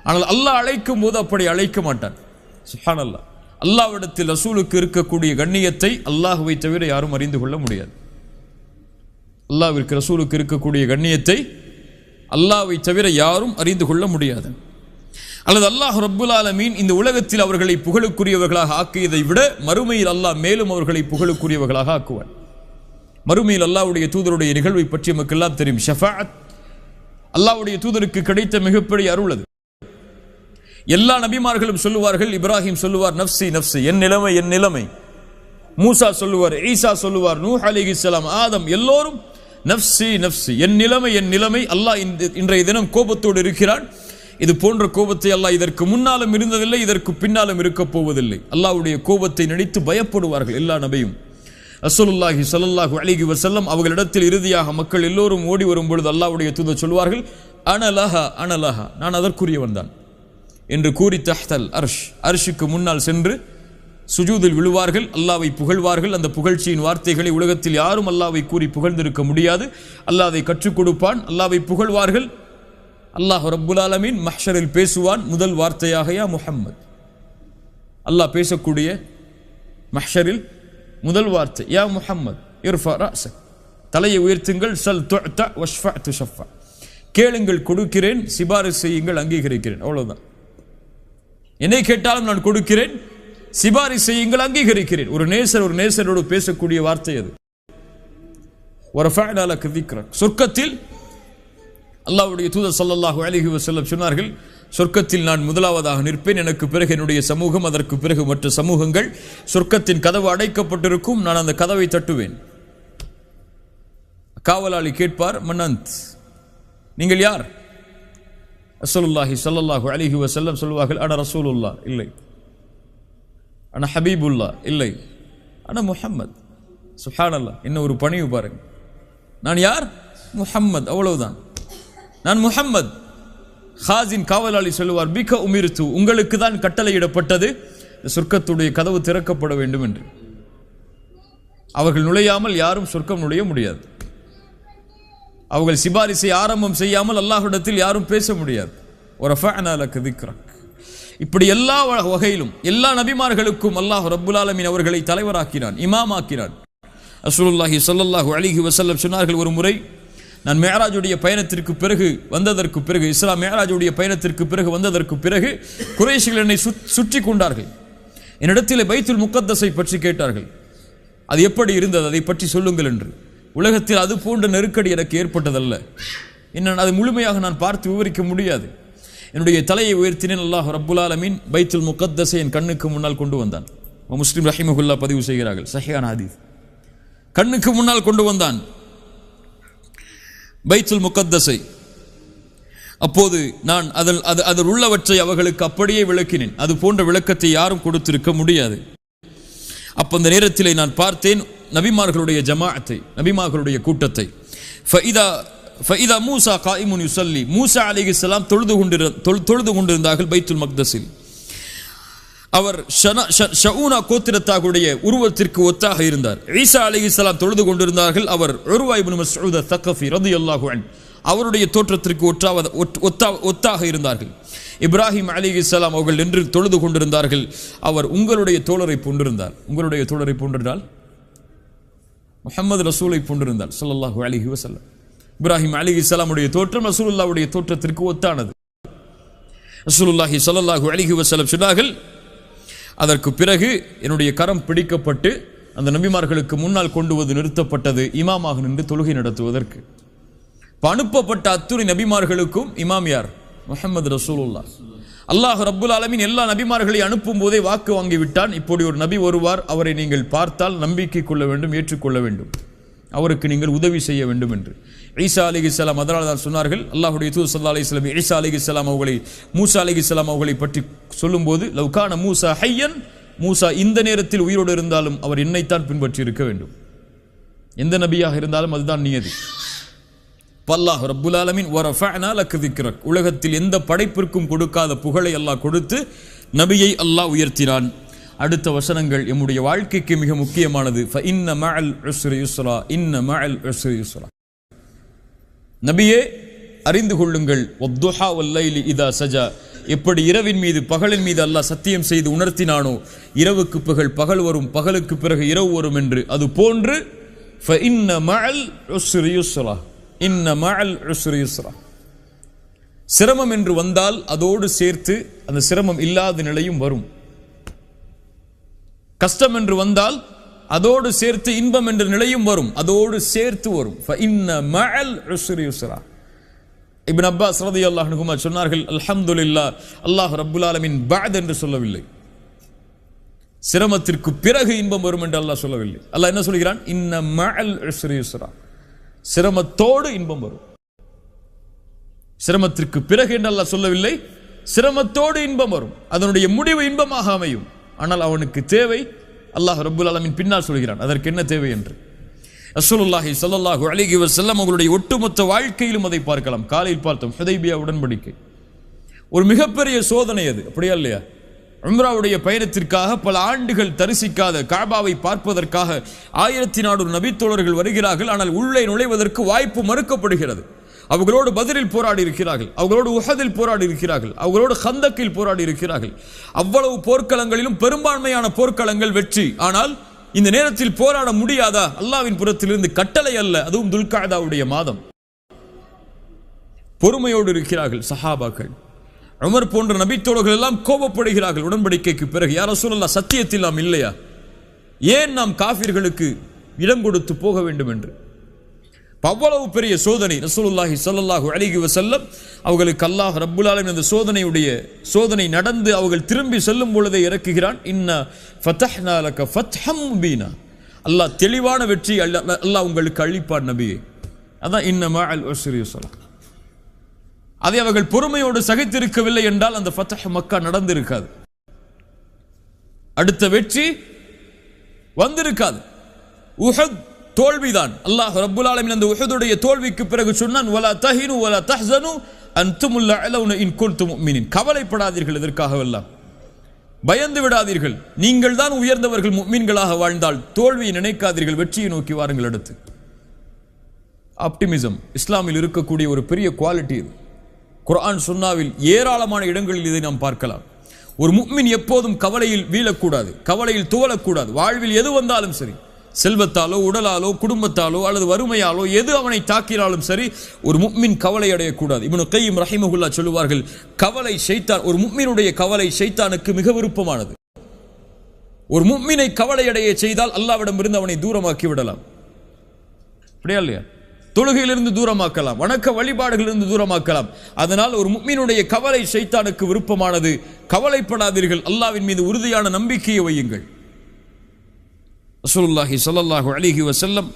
ஆனால் அல்லாஹ் அழைக்கும் போது அப்படி அழைக்க மாட்டான். சுப்ஹானல்லாஹ், அல்லாஹ்விடத்தில் ரசூலுக்கு இருக்கக்கூடிய கண்ணியத்தை அல்லாஹ்வை தவிர யாரும் அறிந்து கொள்ள முடியாது. அல்லாஹ்விற்கு ரசூலுக்கு இருக்கக்கூடிய கண்ணியத்தை அல்லாஹ்வை தவிர யாரும் அறிந்து கொள்ள முடியாது. அல்லது அல்லாஹ் ரப்புல் ஆலமீன் இந்த உலகத்தில் அவர்களை புகழுக்குரியவர்களாக ஆக்கியதை விட மறுமையில் அல்லாஹ் மேலும் அவர்களை புகழுக்குரியவர்களாக ஆக்குவான். மறுமையில் அல்லாஹ்வுடைய தூதருடைய நிகழ்வை பற்றி நமக்கெல்லாம் தெரியும். ஷஃபாஅத் அல்லாஹ்வுடைய தூதருக்கு கிடைத்த மிகப்பெரிய அருள் அது. எல்லா நபிமார்களும் சொல்லுவார்கள், இப்ராஹிம் சொல்லுவார் நஃப்சி நஃப்சி, என் நிலைமை என் நிலைமை. மூசா சொல்லுவார், ஈசா சொல்லுவார், நூஹ் அலைஹிஸ்ஸலாம், ஆதம், எல்லோரும் நஃப்சி நஃப்சி, என் நிலைமை என் நிலைமை. அல்லாஹ் இன்றைய தினம் கோபத்தோடு இருக்கிறான். இது போன்ற கோபத்தை அல்லாஹ் இதற்கு முன்னாலும் இருந்ததில்லை, இதற்கு பின்னாலும் இருக்க போவதில்லை. அல்லாஹ்வுடைய கோபத்தை நினைத்து பயப்படுவார்கள் எல்லா நபியும். ரசூலுல்லாஹி ஸல்லல்லாஹு அலைஹி வஸல்லம் அவர்களிடத்தில் இறுதியாக மக்கள் எல்லோரும் ஓடி வரும் பொழுது அல்லாஹ்வுடைய தூதர் சொல்வார்கள், அனலஹா அனலஹா, நான் அதற்குரியவன் தான் என்று கூறி தஹ்தல் அர்ஷுக்கு முன்னால் சென்று சுஜூதில் விழுவார்கள், அல்லாஹ்வை புகழ்வார்கள். அந்த புகழ்ச்சியின் வார்த்தைகளை உலகத்தில் யாரும் அல்லாஹ்வை கூறி புகழ்ந்திருக்க முடியாது. அல்லாஹ் அதை கற்றுக் கொடுப்பான். அல்லாஹ்வை புகழ்வார்கள். அல்லாஹ் ரப்புல் ஆலமீன் மஹ்ஷரில் பேசுவான். முதல் வார்த்தையாக யா முஹம்மத். அல்லாஹ் பேசக்கூடிய மஹ்ஷரில் முதல் வார்த்தை யா முஹம்மத் இர்ஃபா ரஅஸக், தலையை உயர்த்துங்கள். சல் துஅத வஷ்ஃபா துஷஃபா, கேளுங்கள் கொடுக்கிறேன், சிபாரிசு செய்யுங்கள் அங்கீகரிக்கிறேன். அவ்வளவுதான். என்னை கேட்டாலும் நான் கொடுக்கிறேன், சிபாரிசு செய்யுங்கள் அங்கீகரிக்கிறேன். ஒரு நேசரோடு பேசக்கூடிய வார்த்தை அது. வரஃபஅனா லக ذிக்ரக். சொர்க்கத்தில் அல்லாஹ்வுடைய தூதர் ஸல்லல்லாஹு அலைஹி வஸல்லம் சொன்னார்கள், சொர்க்கத்தில் நான் முதலாவதாக நிற்பேன், எனக்கு பிறகு என்னுடைய சமூகம், அதற்கு பிறகு மற்ற சமூகங்கள். சொர்க்கத்தின் கதவு அடைக்கப்பட்டிருக்கும், நான் அந்த கதவை தட்டுவேன். காவலாளி கேட்பார், மன்னந்த், நீங்கள் யார்? ரசூலுல்லாஹி ஸல்லல்லாஹு அலைஹி வஸல்லம் சொல்வார்கள், அட ரசூலுல்லாஹ். இல்லை, ஆனா ஹபீபுல்லா இல்லை, ஆனா முஹம்மத். சுப்ஹானல்லாஹ், இன்னும் ஒரு பணிவு பாருங்க. நான் யார்? முஹம்மத், அவ்வளவுதான். நான் முஹம்மத். ஹாசின் காவலாளி சொல்லுவார், பிக உமிர்து, உங்களுக்கு தான் கட்டளையிடப்பட்டது சொர்க்கத்துடைய கதவு திறக்கப்பட வேண்டும் என்று. அவர்கள் நுழையாமல் யாரும் சொர்க்கம் நுழைய முடியாது. அவர்கள் சிபாரிசை ஆரம்பம் செய்யாமல் அல்லாஹ்விடத்தில் யாரும் பேச முடியாது. வரஃபஅனா லக திக்ரக். இப்படி எல்லா வகையிலும் எல்லா நபிமார்களுக்கும் அல்லாஹ் ரப்புல் ஆலமீன் அவர்களை தலைவராக்கினான், இமாமாக்கினான். ரசூலுல்லாஹி ஸல்லல்லாஹு அலைஹி வஸல்லம் சொன்னார்கள், ஒரு முறை நான் மிஅராஜுடைய பயணத்திற்கு பிறகு வந்ததற்கு பிறகு, இஸ்லாம் மிஅராஜுடைய பயணத்திற்கு பிறகு வந்ததற்கு பிறகு குறைஷிகள் என்னை சுற்றி கொண்டார்கள். என்னிடத்தில் பைத்துல் முகத்தஸை பற்றி கேட்டார்கள். அது எப்படி இருந்தது, அதை பற்றி சொல்லுங்கள் என்று. உலகத்தில் அது போன்ற நெருக்கடி எனக்கு ஏற்பட்டதல்ல. இன்னும் அதை முழுமையாக நான் பார்த்து விவரிக்க முடியாது. என்னுடைய தலையை உயர்த்தினேன். அல்லாஹ் ரப்புல் ஆலமீன் பைத்துல் முகத்தஸை என் கண்ணுக்கு முன்னால் கொண்டு வந்தான். முஸ்லிம் ரஹிமஹுல்லா பதிவு செய்கிறார்கள், சஹீஹான ஹதீஸ். கண்ணுக்கு முன்னால் கொண்டு வந்தான் பைத்துல் முகத்தஸை. அப்போது நான் அதில் உள்ளவற்றை அவர்களுக்கு அப்படியே விளக்கினேன். அது போன்ற விளக்கத்தை யாரும் கொடுத்திருக்க முடியாது. அப்ப அந்த நேரத்திலே நான் பார்த்தேன் நபிமார்களுடைய ஜமாஅத்தை, நபிமார்களுடைய கூட்டத்தை. ஃபஇதா மூசா காயிமுன் யுஸல்லி, மூசா அலைஹிஸ்ஸலாம் தொழுது கொண்டிருந்தார்கள் பைத்துல் மக்தஸில். அவர் ஷஊனா கோத்திரத்தாருடைய உருவத்திற்கு ஒத்தாக இருந்தார். ஈசா அலைஹிஸ்ஸலாம் தொழுது கொண்டிருந்தார்கள். அவர் உர்வா இப்னு மஸ்ஊத் அத்-தகஃபி ரலியல்லாஹு அன்ஹு அவருடைய தோற்றத்திற்கு ஒத்தாக இருந்தார்கள். இப்ராஹிம் அலைஹிஸ்ஸலாம் அவர்கள் நின்று தொழுது கொண்டிருந்தார்கள். அவர் உங்களுடைய தோழரை போன்றிருந்தார். உங்களுடைய தோழரை போன்றிருந்தால் முஹம்மது ரசூலை போன்றிருந்தார் ஸல்லல்லாஹு அலைஹி வஸல்லம். இப்ராஹிம் அலைஹிஸ்ஸலாமுடைய தோற்றம் ரசூலுல்லாஹ்வுடைய தோற்றத்திற்கு ஒத்தானது. ரசூலுல்லாஹி ஸல்லல்லாஹு அலைஹி வஸல்லம் சொன்னார்கள், அதற்கு பிறகு என்னுடைய கரம் பிடிக்கப்பட்டு அந்த நபிமார்களுக்கு முன்னால் கொண்டு வந்து நிறுத்தப்பட்டது இமாமாக நின்று தொழுகை நடத்துவதற்கு. அனுப்பப்பட்ட அத்துணை நபிமார்களுக்கும் இமாம் யார்? முஹம்மது ரசூலுல்லாஹ். அல்லாஹ் ரப்புல் ஆலமீன் எல்லா நபிமார்களை அனுப்பும் போதே வாக்கு வாங்கி விட்டான், இப்படி ஒரு நபி வருவார், அவரை நீங்கள் பார்த்தால் நம்பிக்கை கொள்ள வேண்டும், ஏற்றுக்கொள்ள வேண்டும், அவருக்கு நீங்கள் உதவி செய்ய வேண்டும் என்று. ஈசா அலைஹிஸ்ஸலாம் அதனால் தான் சொன்னார்கள், அல்லாஹ்வுடைய தூதர் ஸல்லல்லாஹு அலைஹி வஸல்லம் ஈசா அலைஹிஸ்ஸலாம் அவர்களை, மூசா அலைஹிஸ்ஸலாம் அவர்களை பற்றி சொல்லும்போது, லவ் கான மூசா ஹய்யன், மூசா இந்த நேரத்தில் உயிரோடு இருந்தாலும் அவர் என்னைத்தான் பின்பற்றி இருக்க வேண்டும். எந்த நபியாக இருந்தாலும் அதுதான் நியதி. அல்லாஹ் ரப்புல் ஆலமீன் வரஃபஅனா லக திக்ரக், உலகத்தில் எந்த படைப்பிற்கும் கொடுக்காத புகழை அல்லாஹ் கொடுத்து நபியை அல்லாஹ் உயர்த்தினான். அடுத்த வசனங்கள் நம்முடைய வாழ்க்கைக்கு மிக முக்கியமானது. ஃபஇன்ன மஅல் உஸ்ரி யுஸ்ரா, இன்ன மஅல் உஸ்ரி யுஸ்ரா. நபியே அறிந்து கொள்ளுங்கள், வத்துஹா வல்லைலி இதா சஜா, எப்படி இரவின் மீது பகலின் மீது அல்லாஹ் சத்தியம் செய்து உணர்த்தினானோ, இரவுக்கு பகல் வரும், பகலுக்கு பிறகு இரவு வரும் என்று, அது போன்று ஃபஇன்ன மஅல் உஸ்ரி யுஸ்ரா, இன்ன மஅல் உஸ்ரி யுஸ்ரா. சிரமம் என்று வந்தால் அதோடு சேர்த்து அந்த சிரமம் இல்லாத நிலையும் வரும். கஷ்டம் என்று வந்தால் அதோடு சேர்த்து இன்பம் என்ற நிலையும் வரும், அதோடு சேர்த்து வரும். ஃபஇன்ன மஅல் உஸ்ரி யுஸ்ரா. இப்னு அப்பாஸ் ரலியல்லாஹு அன்ஹுமா சொன்னார்கள், அல்ஹம்துலில்லாஹ், அல்லாஹ் ரப்புல் ஆலமீன் பஅத் என்று சொல்லவில்லை, சிரமத்திற்கு பிறகு இன்பம் வரும் என்று அல்லாஹ் சொல்லவில்லை. அல்லாஹ் என்ன சொல்கிறான்? இன்ன மஅல் உஸ்ரி யுஸ்ரா, சிரமத்தோடு இன்பம் வரும். சிரமத்திற்கு பிறகு என்று அல்லாஹ் சொல்லவில்லை, சிரமத்தோடு இன்பம் வரும், அதனுடைய முடிவு இன்பமாக அமையும். ஆனால் அவனுக்கு தேவை, அல்லாஹ் ரப்புல் ஆலமீன் பின்னால் சொல்கிறான் அதற்கு என்ன தேவை என்று. ரசூலுல்லாஹி ஸல்லல்லாஹு அலைஹி வஸல்லம் அவர்களுடைய ஒட்டுமொத்த வாழ்க்கையிலும் அதை பார்க்கலாம். காலையில் பார்த்தோம் ஹுதைபியா உடன்படிக்கை, ஒரு மிகப்பெரிய சோதனை அது, அப்படியா இல்லையா? உம்ராவுடைய பயணத்திற்காக பல ஆண்டுகள் தரிசிக்காத காபாவை பார்ப்பதற்காக 1400 நபித்தோழர்கள் வருகிறார்கள். ஆனால் உள்ளே நுழைவதற்கு வாய்ப்பு மறுக்கப்படுகிறது. அவர்களோடு பத்ரில் போராடி இருக்கிறார்கள், அவர்களோடு உஹதில் போராடி இருக்கிறார்கள், அவர்களோடு கந்தக்கில் போராடி இருக்கிறார்கள். அவ்வளவு போர்க்களங்களிலும் பெரும்பான்மையான போர்க்களங்கள் வெற்றி. ஆனால் இந்த நேரத்தில் போராட முடியாதா? அல்லாஹ்வின் புறத்திலிருந்து கட்டளை அல்ல, அதுவும் துல்காதாவுடைய மாதம். பொறுமையோடு இருக்கிறார்கள் சஹாபாக்கள். உமர் போன்ற நபித்தோழர்கள் எல்லாம் கோபப்படுகிறார்கள் உடன்படிக்கைக்கு பிறகு. யா ரசூலல்லாஹ், சத்தியத்தில் நாம் இல்லையா? ஏன் நாம் காஃபிர்களுக்கு இடம் கொடுத்து போக வேண்டும் என்று. அவ்வளவு பெரிய சோதனை. ரசூலுல்லாஹி ஸல்லல்லாஹு அலைஹி வஸல்லம் அவர்களுக்கு அல்லாஹ் ரப்புல் ஆலமீன் அந்த சோதனை நடந்து அவர்கள் திரும்பி செல்லும் பொழுதே இறக்குகிறான், இன்னா ஃபதஹ்னா லக ஃபத்ஹம் முபீனா, அல்லாஹ் தெளிவான வெற்றி அல்லாஹ் உங்களுக்கு அளிப்பான் நபியே. அதான் இன்ன மஅல் உஸ்ரி யுஸ்ரா. அதை அவர்கள் பொறுமையோடு சகித்திருக்கவில்லை என்றால் அந்த ஃபத்ஹ் மக்கா நடந்திருக்காது. அடுத்த வெற்றி வந்திருக்காது. உஹத் தோல்விதான். அல்லாஹ் ரப்புல் ஆலமீன் அந்த உஹதுடைய தோல்விக்கு பிறகு சொன்னான், வலா தஹினு வலா தஹ்ஸனு அன்துமுல் அலவுன இன் குன்தும் முஃமினீன். கவலைப்படாதீர்கள், இதற்காகவெல்லாம் பயந்து விடாதீர்கள். நீங்கள் தான் உயர்ந்தவர்கள், முஃமின்களாக வாழ்ந்தால் தோல்வியை நினைக்காதீர்கள், வெற்றியை நோக்கி வாருங்கள். அடுத்து ஆப்டிமிசம் இஸ்லாமில் இருக்கக்கூடிய ஒரு பெரிய குவாலிட்டி இது. குர்ஆன் சுன்னாவில் ஏராளமான இடங்களில் இதை நாம் பார்க்கலாம். ஒரு முஃமின் எப்போதும் கவலையில் வீழக்கூடாது, கவலையில் துவளக்கூடாது. வாழ்வில் எது வந்தாலும் சரி, செல்வத்தாலோ உடலாலோ குடும்பத்தாலோ அல்லது வறுமையாலோ எது அவனை தாக்கினாலும் சரி, ஒரு முஃமின் கவலை அடையக்கூடாது. இப்னு கய்யிம் ரஹிமஹுல்லாஹ் சொல்லுவார்கள், கவலை ஷைத்தான், ஒரு முஃமினுடைய கவலை ஷைத்தானுக்கு மிக விருப்பமானது. ஒரு முஃமினை கவலை அடைய செய்தால் அல்லாஹ்விடமிருந்து அவனை தூரமாக்கி விடலாம். அப்படியா இல்லையா? தொழுகையிலிருந்து தூரமாக்கலாம், வணக்க வழிபாடுகளிலிருந்து தூரமாக்கலாம். அதனால் ஒரு முஃமினுடைய கவலை ஷைத்தானுக்கு விருப்பமானது. கவலைப்படாதீர்கள், அல்லாஹ்வின் மீது உறுதியான நம்பிக்கையை வையுங்கள். ரசூலுல்லாஹி ஸல்லல்லாஹு அலைஹி வஸல்லம்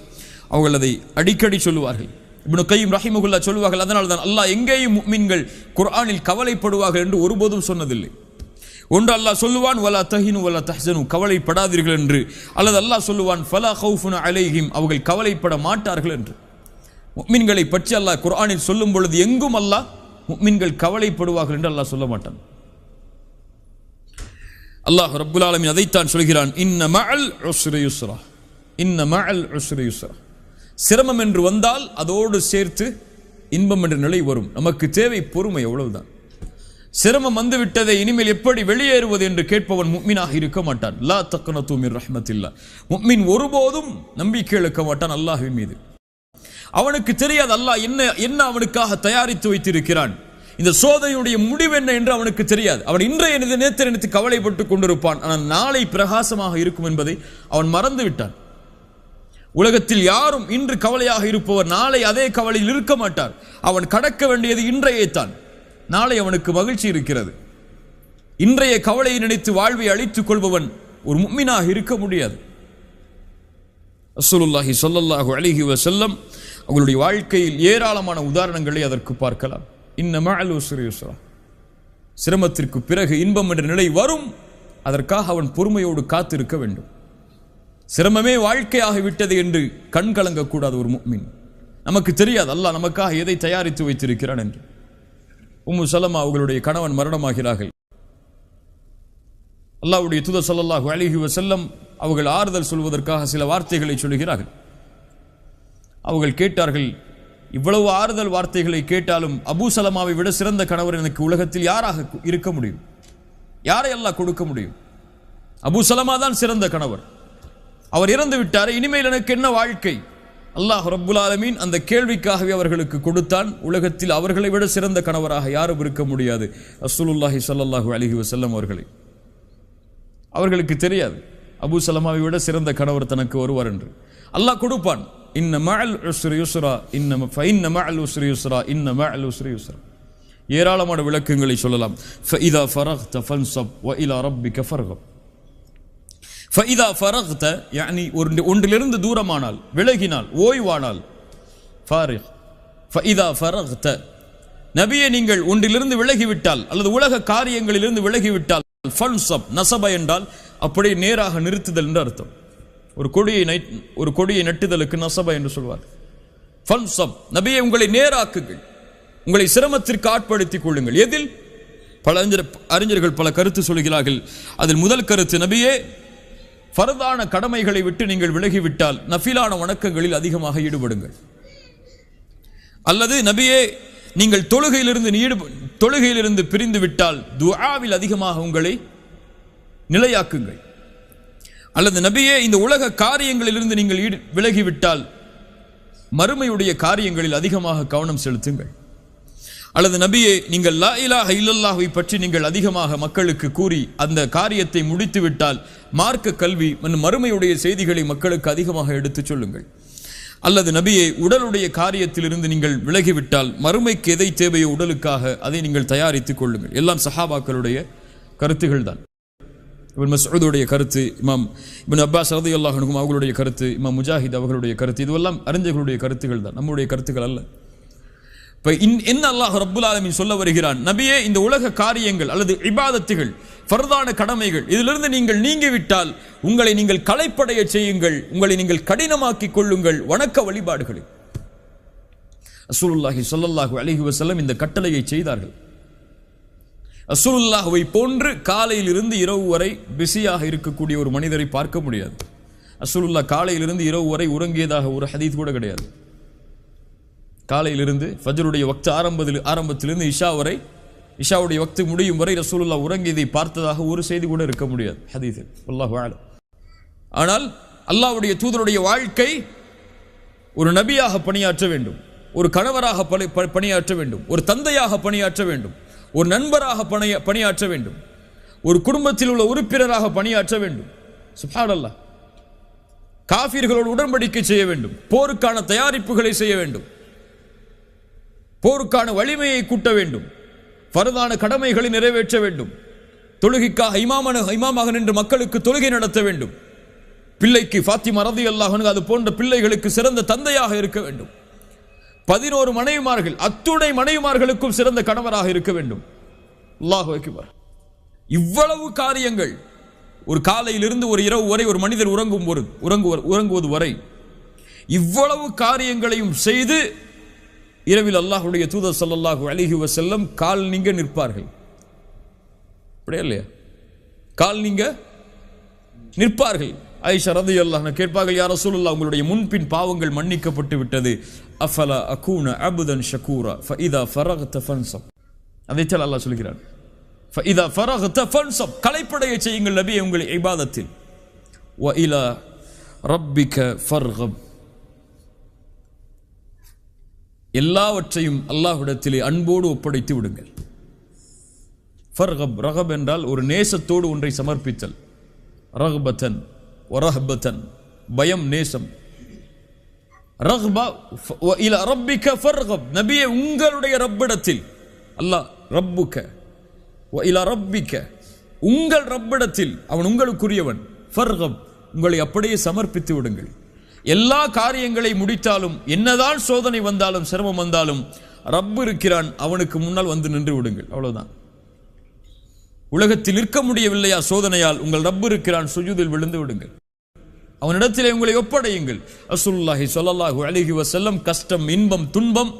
அவர்கள் அதை அடிக்கடி சொல்லுவார்கள். இப்னு கய்யிம் ரஹிமஹுல்லாஹ் சொல்லுவார்கள், அதனால் தான் அல்லாஹ் எங்கேயும் முஃமின்கள் குர்ஆனில் கவலைப்படுவார்கள் என்று ஒருபோதும் சொன்னதில்லை. ஒன்று அல்லாஹ் சொல்லுவான், வலா தஹினு வலா தஹ்ஸனு, கவலைப்படாதீர்கள் என்று. அல்லது அல்லாஹ் சொல்லுவான், ஃபலா ஹௌஃபுன் அலைஹிம், அவர்கள் கவலைப்பட மாட்டார்கள் என்று. முஃமின்களை பற்றி அல்லாஹ் குர்ஆனில் சொல்லும் பொழுது எங்கும் அல்லாஹ் முஃமின்கள் கவலைப்படுவார்கள் என்று அல்லாஹ் சொல்ல மாட்டான். அல்லாஹ் ரப்புல் ஆலமீன் அதைத்தான் சொல்கிறான், இன்ன மஅல் உஸ்ரி யுஸ்ரா, இன்ன மஅல் உஸ்ரி யுஸ்ரா. சிரமம் என்று வந்தால் அதோடு சேர்த்து இன்பம் என்ற நிலை வரும். நமக்கு தேவை பொறுமை, அவ்வளவுதான். சிரமம் வந்துவிட்டதை இனிமேல் எப்படி வெளியேறுவது என்று கேட்பவன் முஃமினாக இருக்க மாட்டான். லா தக்னது மின் ரஹ்மத்தில்லாஹ். முஃமின் ஒருபோதும் நம்பிக்கை இழக்க மாட்டான் அல்லாஹ்வின் மீது. அவனுக்கு தெரியாது அல்லாஹ் என்ன அவனுக்காக தயாரித்து வைத்திருக்கிறான், இந்த சோதனையுடைய முடிவு என்ன என்று அவனுக்கு தெரியாது. அவன் இன்றைய நேற்று நினைத்து கவலைப்பட்டு கொண்டிருப்பான். ஆனால் நாளை பிரகாசமாக இருக்கும் என்பதை அவன் மறந்து விட்டான். உலகத்தில் யாரும் இன்று கவலையாக இருப்பவர் நாளை அதே கவலையில் இருக்க மாட்டார். அவன் கடக்க வேண்டியது இன்றையே தான். நாளை அவனுக்கு மகிழ்ச்சி இருக்கிறது. இன்றைய கவலையை நினைத்து வாழ்வை அழித்துக் கொள்பவன் ஒரு முஃமினாக இருக்க முடியாது. ரசூலுல்லாஹி ஸல்லல்லாஹு அலைஹி வஸல்லம் அவர்களுடைய வாழ்க்கையில் ஏராளமான உதாரணங்களை அதற்கு பார்க்கலாம். இன்ன மஅல் உஸ்ரி யுஸ்ரா, சிரமத்திற்கு பிறகு இன்பம் என்ற நிலை வரும். அதற்காக அவன் பொறுமையோடு காத்திருக்க வேண்டும். சிரமமே வாழ்க்கையாக விட்டது என்று கண் கலங்கக்கூடாது ஒரு முஃமின். நமக்கு தெரியாது அல்லாஹ் நமக்காக எதை தயாரித்து வைத்திருக்கிறான் என்று. உம்மு சலமா அவர்களுடைய கணவன் மரணமாகிறார்கள். அல்லாஹ்வுடைய தூதர் ஸல்லல்லாஹு அலைஹி வஸல்லம் அவர்கள் ஆறுதல் சொல்வதற்காக சில வார்த்தைகளை சொல்கிறார்கள். அவர்கள் கேட்டார்கள், இவ்வளவு ஆறுதல் வார்த்தைகளை கேட்டாலும் அபூ சலமாவை விட சிறந்த கணவர் எனக்கு உலகத்தில் யாராக இருக்க முடியும்? யாரை அல்லாஹ் கொடுக்க முடியும்? அபூ சலமா தான் சிறந்த கணவர். அவர் இறந்து விட்டார், இனிமேல் எனக்கு என்ன வாழ்க்கை? அல்லாஹ் ரப்புல் ஆலமீன் அந்த கேள்விக்காகவே அவர்களுக்கு கொடுத்தான். உலகத்தில் அவர்களை விட சிறந்த கணவராக யாரும் இருக்க முடியாது ரசூலுல்லாஹி ஸல்லல்லாஹு அலைஹி வஸல்லம் அவர்களை. அவர்களுக்கு தெரியாது அபூ சலமாவை விட சிறந்த கணவர் தனக்கு ஒருவர் என்று. அல்லாஹ் கொடுப்பான். இன்ன மஅல் உஸ்ரி யுஸ்ரா, இன்ன மஅல் உஸ்ரி யுஸ்ரா, இன்ன மஅல் உஸ்ரி யுஸ்ரா. ஏராளமான விளக்கங்களை சொல்லலாம். ஃபஇதா ஃபரக்த ஃபன்ஸப் வ இலா ரப்பிக ஃபர்கப். ஃபஇதா ஃபரக்த யானி ஒன்றிலிருந்து தூரமானால், விலகினால், ஓய்வானால், ஃபாரிக். ஃபஇதா ஃபரக்த, நபியே நீங்கள் ஒன்றிலிருந்து விலகிவிட்டால் அல்லது உலக காரியங்களிலிருந்து விலகிவிட்டால், ஃபன்ஸப், நஸப என்றால் அப்படியே நேராக நிறுத்துதல் என்று அர்த்தம். ஒரு கொடியை நட்டுதலுக்கு நஸப என்று சொல்வார். ஃபன்ஸப், நபியே உங்களை நேராக்குங்கள், உங்களை சிரமத்திற்கு ஆட்படுத்திக் கொள்ளுங்கள். எதில்? பல அறிஞர்கள் பல கருத்து சொல்கிறார்கள். அதில் முதல் கருத்து, நபியே ஃபர்தான கடமைகளை விட்டு நீங்கள் விலகிவிட்டால் நஃபிலான வணக்கங்களில் அதிகமாக ஈடுபடுங்கள். அல்லது நபியே நீங்கள் தொழுகையிலிருந்து பிரிந்து விட்டால் துஆவில் அதிகமாக உங்களை நிலையாக்குங்கள். அல்லது நபியே இந்த உலக காரியங்களிலிருந்து நீங்கள் விலகிவிட்டால் மறுமையுடைய காரியங்களில் அதிகமாக கவனம் செலுத்துங்கள். அல்லது நபியே நீங்கள் லா இலாஹ இல்லல்லாஹை பற்றி நீங்கள் அதிகமாக மக்களுக்கு கூறி அந்த காரியத்தை முடித்து விட்டால் மார்க்க கல்வி மறுமையுடைய செய்திகளை மக்களுக்கு அதிகமாக எடுத்துச் சொல்லுங்கள். அல்லது நபியே உடலுடைய காரியத்திலிருந்து நீங்கள் விலகிவிட்டால் மறுமைக்கு எதை தேவையோ உடலுக்காக அதை நீங்கள் தயாரித்துக் கொள்ளுங்கள். எல்லாம் சஹாபாக்களுடைய கருத்துகள் தான். இப்னு மஸ்ஊதுடைய கருத்து, இமாம் இப்னு அப்பாஸ் ரலியல்லாஹு அன்ஹு அவர்களுடைய கருத்து, இமாம் முஜாஹித் அவர்களுடைய கருத்து, இதுவெல்லாம் அறிஞர்களுடைய கருத்துகள் தான், நம்முடைய கருத்துக்கள் அல்ல. என்ன அல்லாஹ் ரப்புல் ஆலமீன் சொல்ல வருகிறான், நபியே இந்த உலக காரியங்கள் அல்லது இபாதத்துகள் ஃபர்தான கடமைகள் இதிலிருந்து நீங்கள் நீங்கிவிட்டால் உங்களை நீங்கள் களைப்படைய செய்யுங்கள், உங்களை நீங்கள் கடினமாக்கிக் கொள்ளுங்கள் வணக்க வழிபாடுகளில். ரசூலுல்லாஹி ஸல்லல்லாஹு அலைஹி வஸல்லம் இந்த கட்டளையை செய்தார்கள். ரசூலுல்லாஹ்வை போன்று காலையில் இருந்து இரவு வரை பிஸியாக இருக்கக்கூடிய ஒரு மனிதரை பார்க்க முடியாது. ரசூலுல்லாஹ் காலையிலிருந்து இரவு வரை உறங்கியதாக ஒரு ஹதீஸ் கூட கிடையாது. காலையிலிருந்து ஃபஜ்ருடைய வக்த் ஆரம்பத்திலிருந்து இஷா வரை, இஷாவுடைய வக்து முடியும் வரை ரசூலுல்லாஹ் உறங்கியதை பார்த்ததாக ஒரு செய்தி கூட இருக்க முடியாது ஹதீஸில். வல்லாஹு அலம். ஆனால் அல்லாஹ்வுடைய தூதருடைய வாழ்க்கை ஒரு நபியாக பணியாற்ற வேண்டும், ஒரு கணவராக பணியாற்ற வேண்டும், ஒரு தந்தையாக பணியாற்ற வேண்டும், ஒரு நண்பராக பணியாற்ற வேண்டும், ஒரு குடும்பத்தில் உள்ள உறுப்பினராக பணியாற்ற வேண்டும். சுப்ஹானல்லாஹ். காஃபிர்களோடு உடன்படிக்கை செய்ய வேண்டும், போருக்கான தயாரிப்புகளை செய்ய வேண்டும், போருக்கான வலிமையை கூட்ட வேண்டும், ஃபர்தான கடமைகளை நிறைவேற்ற வேண்டும், தொழுகைக்காக இமாமாக நின்று மக்களுக்கு தொழுகை நடத்த வேண்டும், பிள்ளைக்கு ஃபாத்திமா ரலியல்லாஹு அன்ஹா அது போன்ற பிள்ளைகளுக்கு சிறந்த தந்தையாக இருக்க வேண்டும், 11 மனைவிமார்கள் அத்துணை மனைவிமார்களுக்கும் சிறந்த கணவராக இருக்க வேண்டும். அல்லாஹு அக்பர். இவ்வளவு காரியங்கள் ஒரு காலையிலிருந்து ஒரு இரவு வரை ஒரு மனிதர் உறங்குவது வரை இவ்வளவு காரியங்களையும் செய்து இரவில் அல்லாஹ்வுடைய தூதர் ஸல்லல்லாஹு அலைஹி வஸல்லம் கால் நீங்க நிற்பார்கள். அப்படியே இல்லையா? கால் நீங்க நிற்பார்கள். ஆயிஷா ரலியல்லாஹு அன்ஹா கேட்பார்கள், யா ரசூலுல்லாஹ், உங்களுடைய முன்பின் பாவங்கள் மன்னிக்கப்பட்டு விட்டது, அஃபலா அகூன அப்தன் ஷகூரா ஃபஇதா ஃபரக்த ஃபன்ஸப். அதைத்தான் அல்லாஹ் சொல்கிறான், ஃபஇதா ஃபரக்த ஃபன்ஸப், களைப்படைய செய்யுங்கள் நபியே உங்கள் இபாதத்தில், வ இலா ரப்பிக ஃபர்கப், எல்லாவற்றையும் அல்லாஹ்விடத்திலே அன்போடு ஒப்படைத்து விடுங்கள். ஃபர்கப், ரகப் என்றால் ஒரு நேசத்தோடு ஒன்றை சமர்ப்பித்தல், ரஹ்பத்தன் வரஹ்பத்தன், பயம் நேசம். ரஹ்பா வ இலா ரப்பிக ஃபர்கப், நபியே உங்களுடைய ரப்பிடத்தில், அல்லாஹ் ரப்புக வ இலா ரப்பிக, உங்கள் ரப்பிடத்தில், அவன் உங்களுக்குரியவன், ஃபர்கப், உங்களை அப்படியே சமர்ப்பித்து விடுங்கள். எல்லா காரியங்களை முடித்தாலும், என்னதான் சோதனை வந்தாலும் சிரமம் வந்தாலும் ரப்பு இருக்கிறான், அவனுக்கு முன்னால் வந்து நின்று விடுங்கள், அவ்வளவுதான். உலகத்தில் நிற்க முடியவில்லையா சோதனையால், உங்கள் ரப்பு இருக்கிறான், சுஜூதில் விழுந்து விடுங்கள், அவனிடத்திலே உங்களை ஒப்படையுங்கள். ரசூலுல்லாஹி ஸல்லல்லாஹு அலைஹி வஸல்லம் கஷ்டம், இன்பம், துன்பம்,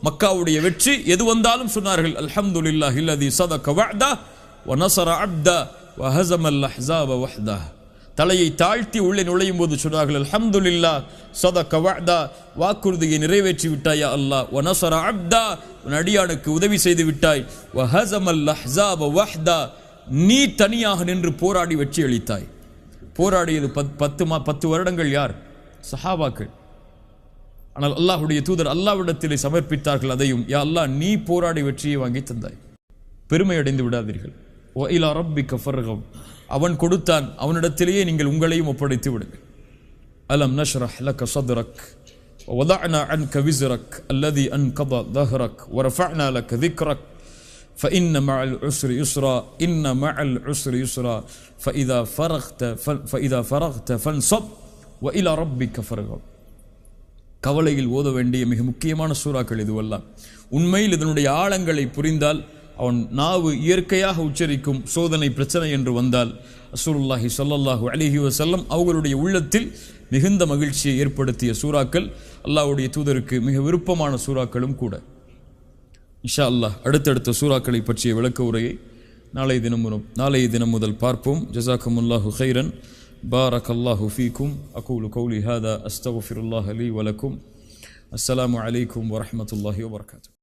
மக்காவுடைய வெற்றி எது வந்தாலும் சொன்னார்கள், அல்ஹம்துலில்லாஹி அல்லதி ஸதக வஅதா வ நஸர அப்தா வ ஹஸமல் அஹ்ஸாப வஹ்தா. தலையை தாழ்த்தி உள்ளே நுழையும் போது சொன்னார்கள், அல்ஹம்துலில்லாஹ் ஸதக வஅதா, வாக்குறுதியை நிறைவேற்றி விட்டாய் யா அல்லாஹ், வ நஸர அப்தா, உன் அடியானுக்கு உதவி செய்து விட்டாய், வ ஹஸமல் அஹ்ஸாப வஹ்தா, நீ தனியாக நின்று போராடி வெற்றி அளித்தாய். போராடியது 10 வருடங்கள் யார்? சஹாபாக்கள். ஆனால் அல்லாஹ்வுடைய தூதர் அல்லாஹ்விடத்திலே சமர்ப்பித்தார்கள் அதையும், யா அல்லாஹ் நீ போராடி வெற்றியை வாங்கி தந்தாய், பெருமை அடைந்து விடாதீர்கள். வ இலா ரப்பிக ஃபர்கப், அவன் கொடுத்தான், அவனிடத்திலேயே நீங்கள் உங்களையும் ஒப்படைத்து விடுங்கள். அலம் நஷ்ரஹ் லக ஸத்ரக் வ வதஅனா அன்க விஸ்ரக் அல்லதி அன்கத ظهرك ورفعنا لك ذكرك فإن مع العسر يسرا إن مع العسر يسرا فإذا فرغت فانصب وإلى ربك فارغب. கவலையில் ஓத வேண்டிய மிக முக்கியமான சூறாக்கள் இதுவெல்லாம். உண்மையில் இதனுடைய ஆழங்களை புரிந்தால், அவன் நாவு இயற்கையாக உச்சரிக்கும் சோதனை பிரச்சனை என்று வந்தால், ரசூலுல்லாஹி ஸல்லல்லாஹு அலைஹி வஸல்லம் அவர்களுடைய உள்ளத்தில் மிகுந்த மகிழ்ச்சியை ஏற்படுத்திய சூறாக்கள், அல்லாஹ்வுடைய தூதருக்கு மிக விருப்பமான சூறாக்களும் கூட. இன்ஷா அல்லாஹ் அடுத்தடுத்த சூறாக்களை பற்றிய விளக்க உரையை நாளைய தினம் முதல் பார்ப்போம். ஜஸாக்குமுல்லாஹு கைரன். பாரக்கல்லாஹு ஃபீக்கும். அகூலு கௌலி ஹாதா அஸ்தக்ஃபிருல்லாஹ லீ வ லக்கும். அஸ்ஸலாமு அலைக்கும் வ ரஹ்மத்துல்லாஹி வ பரகாத்துஹு.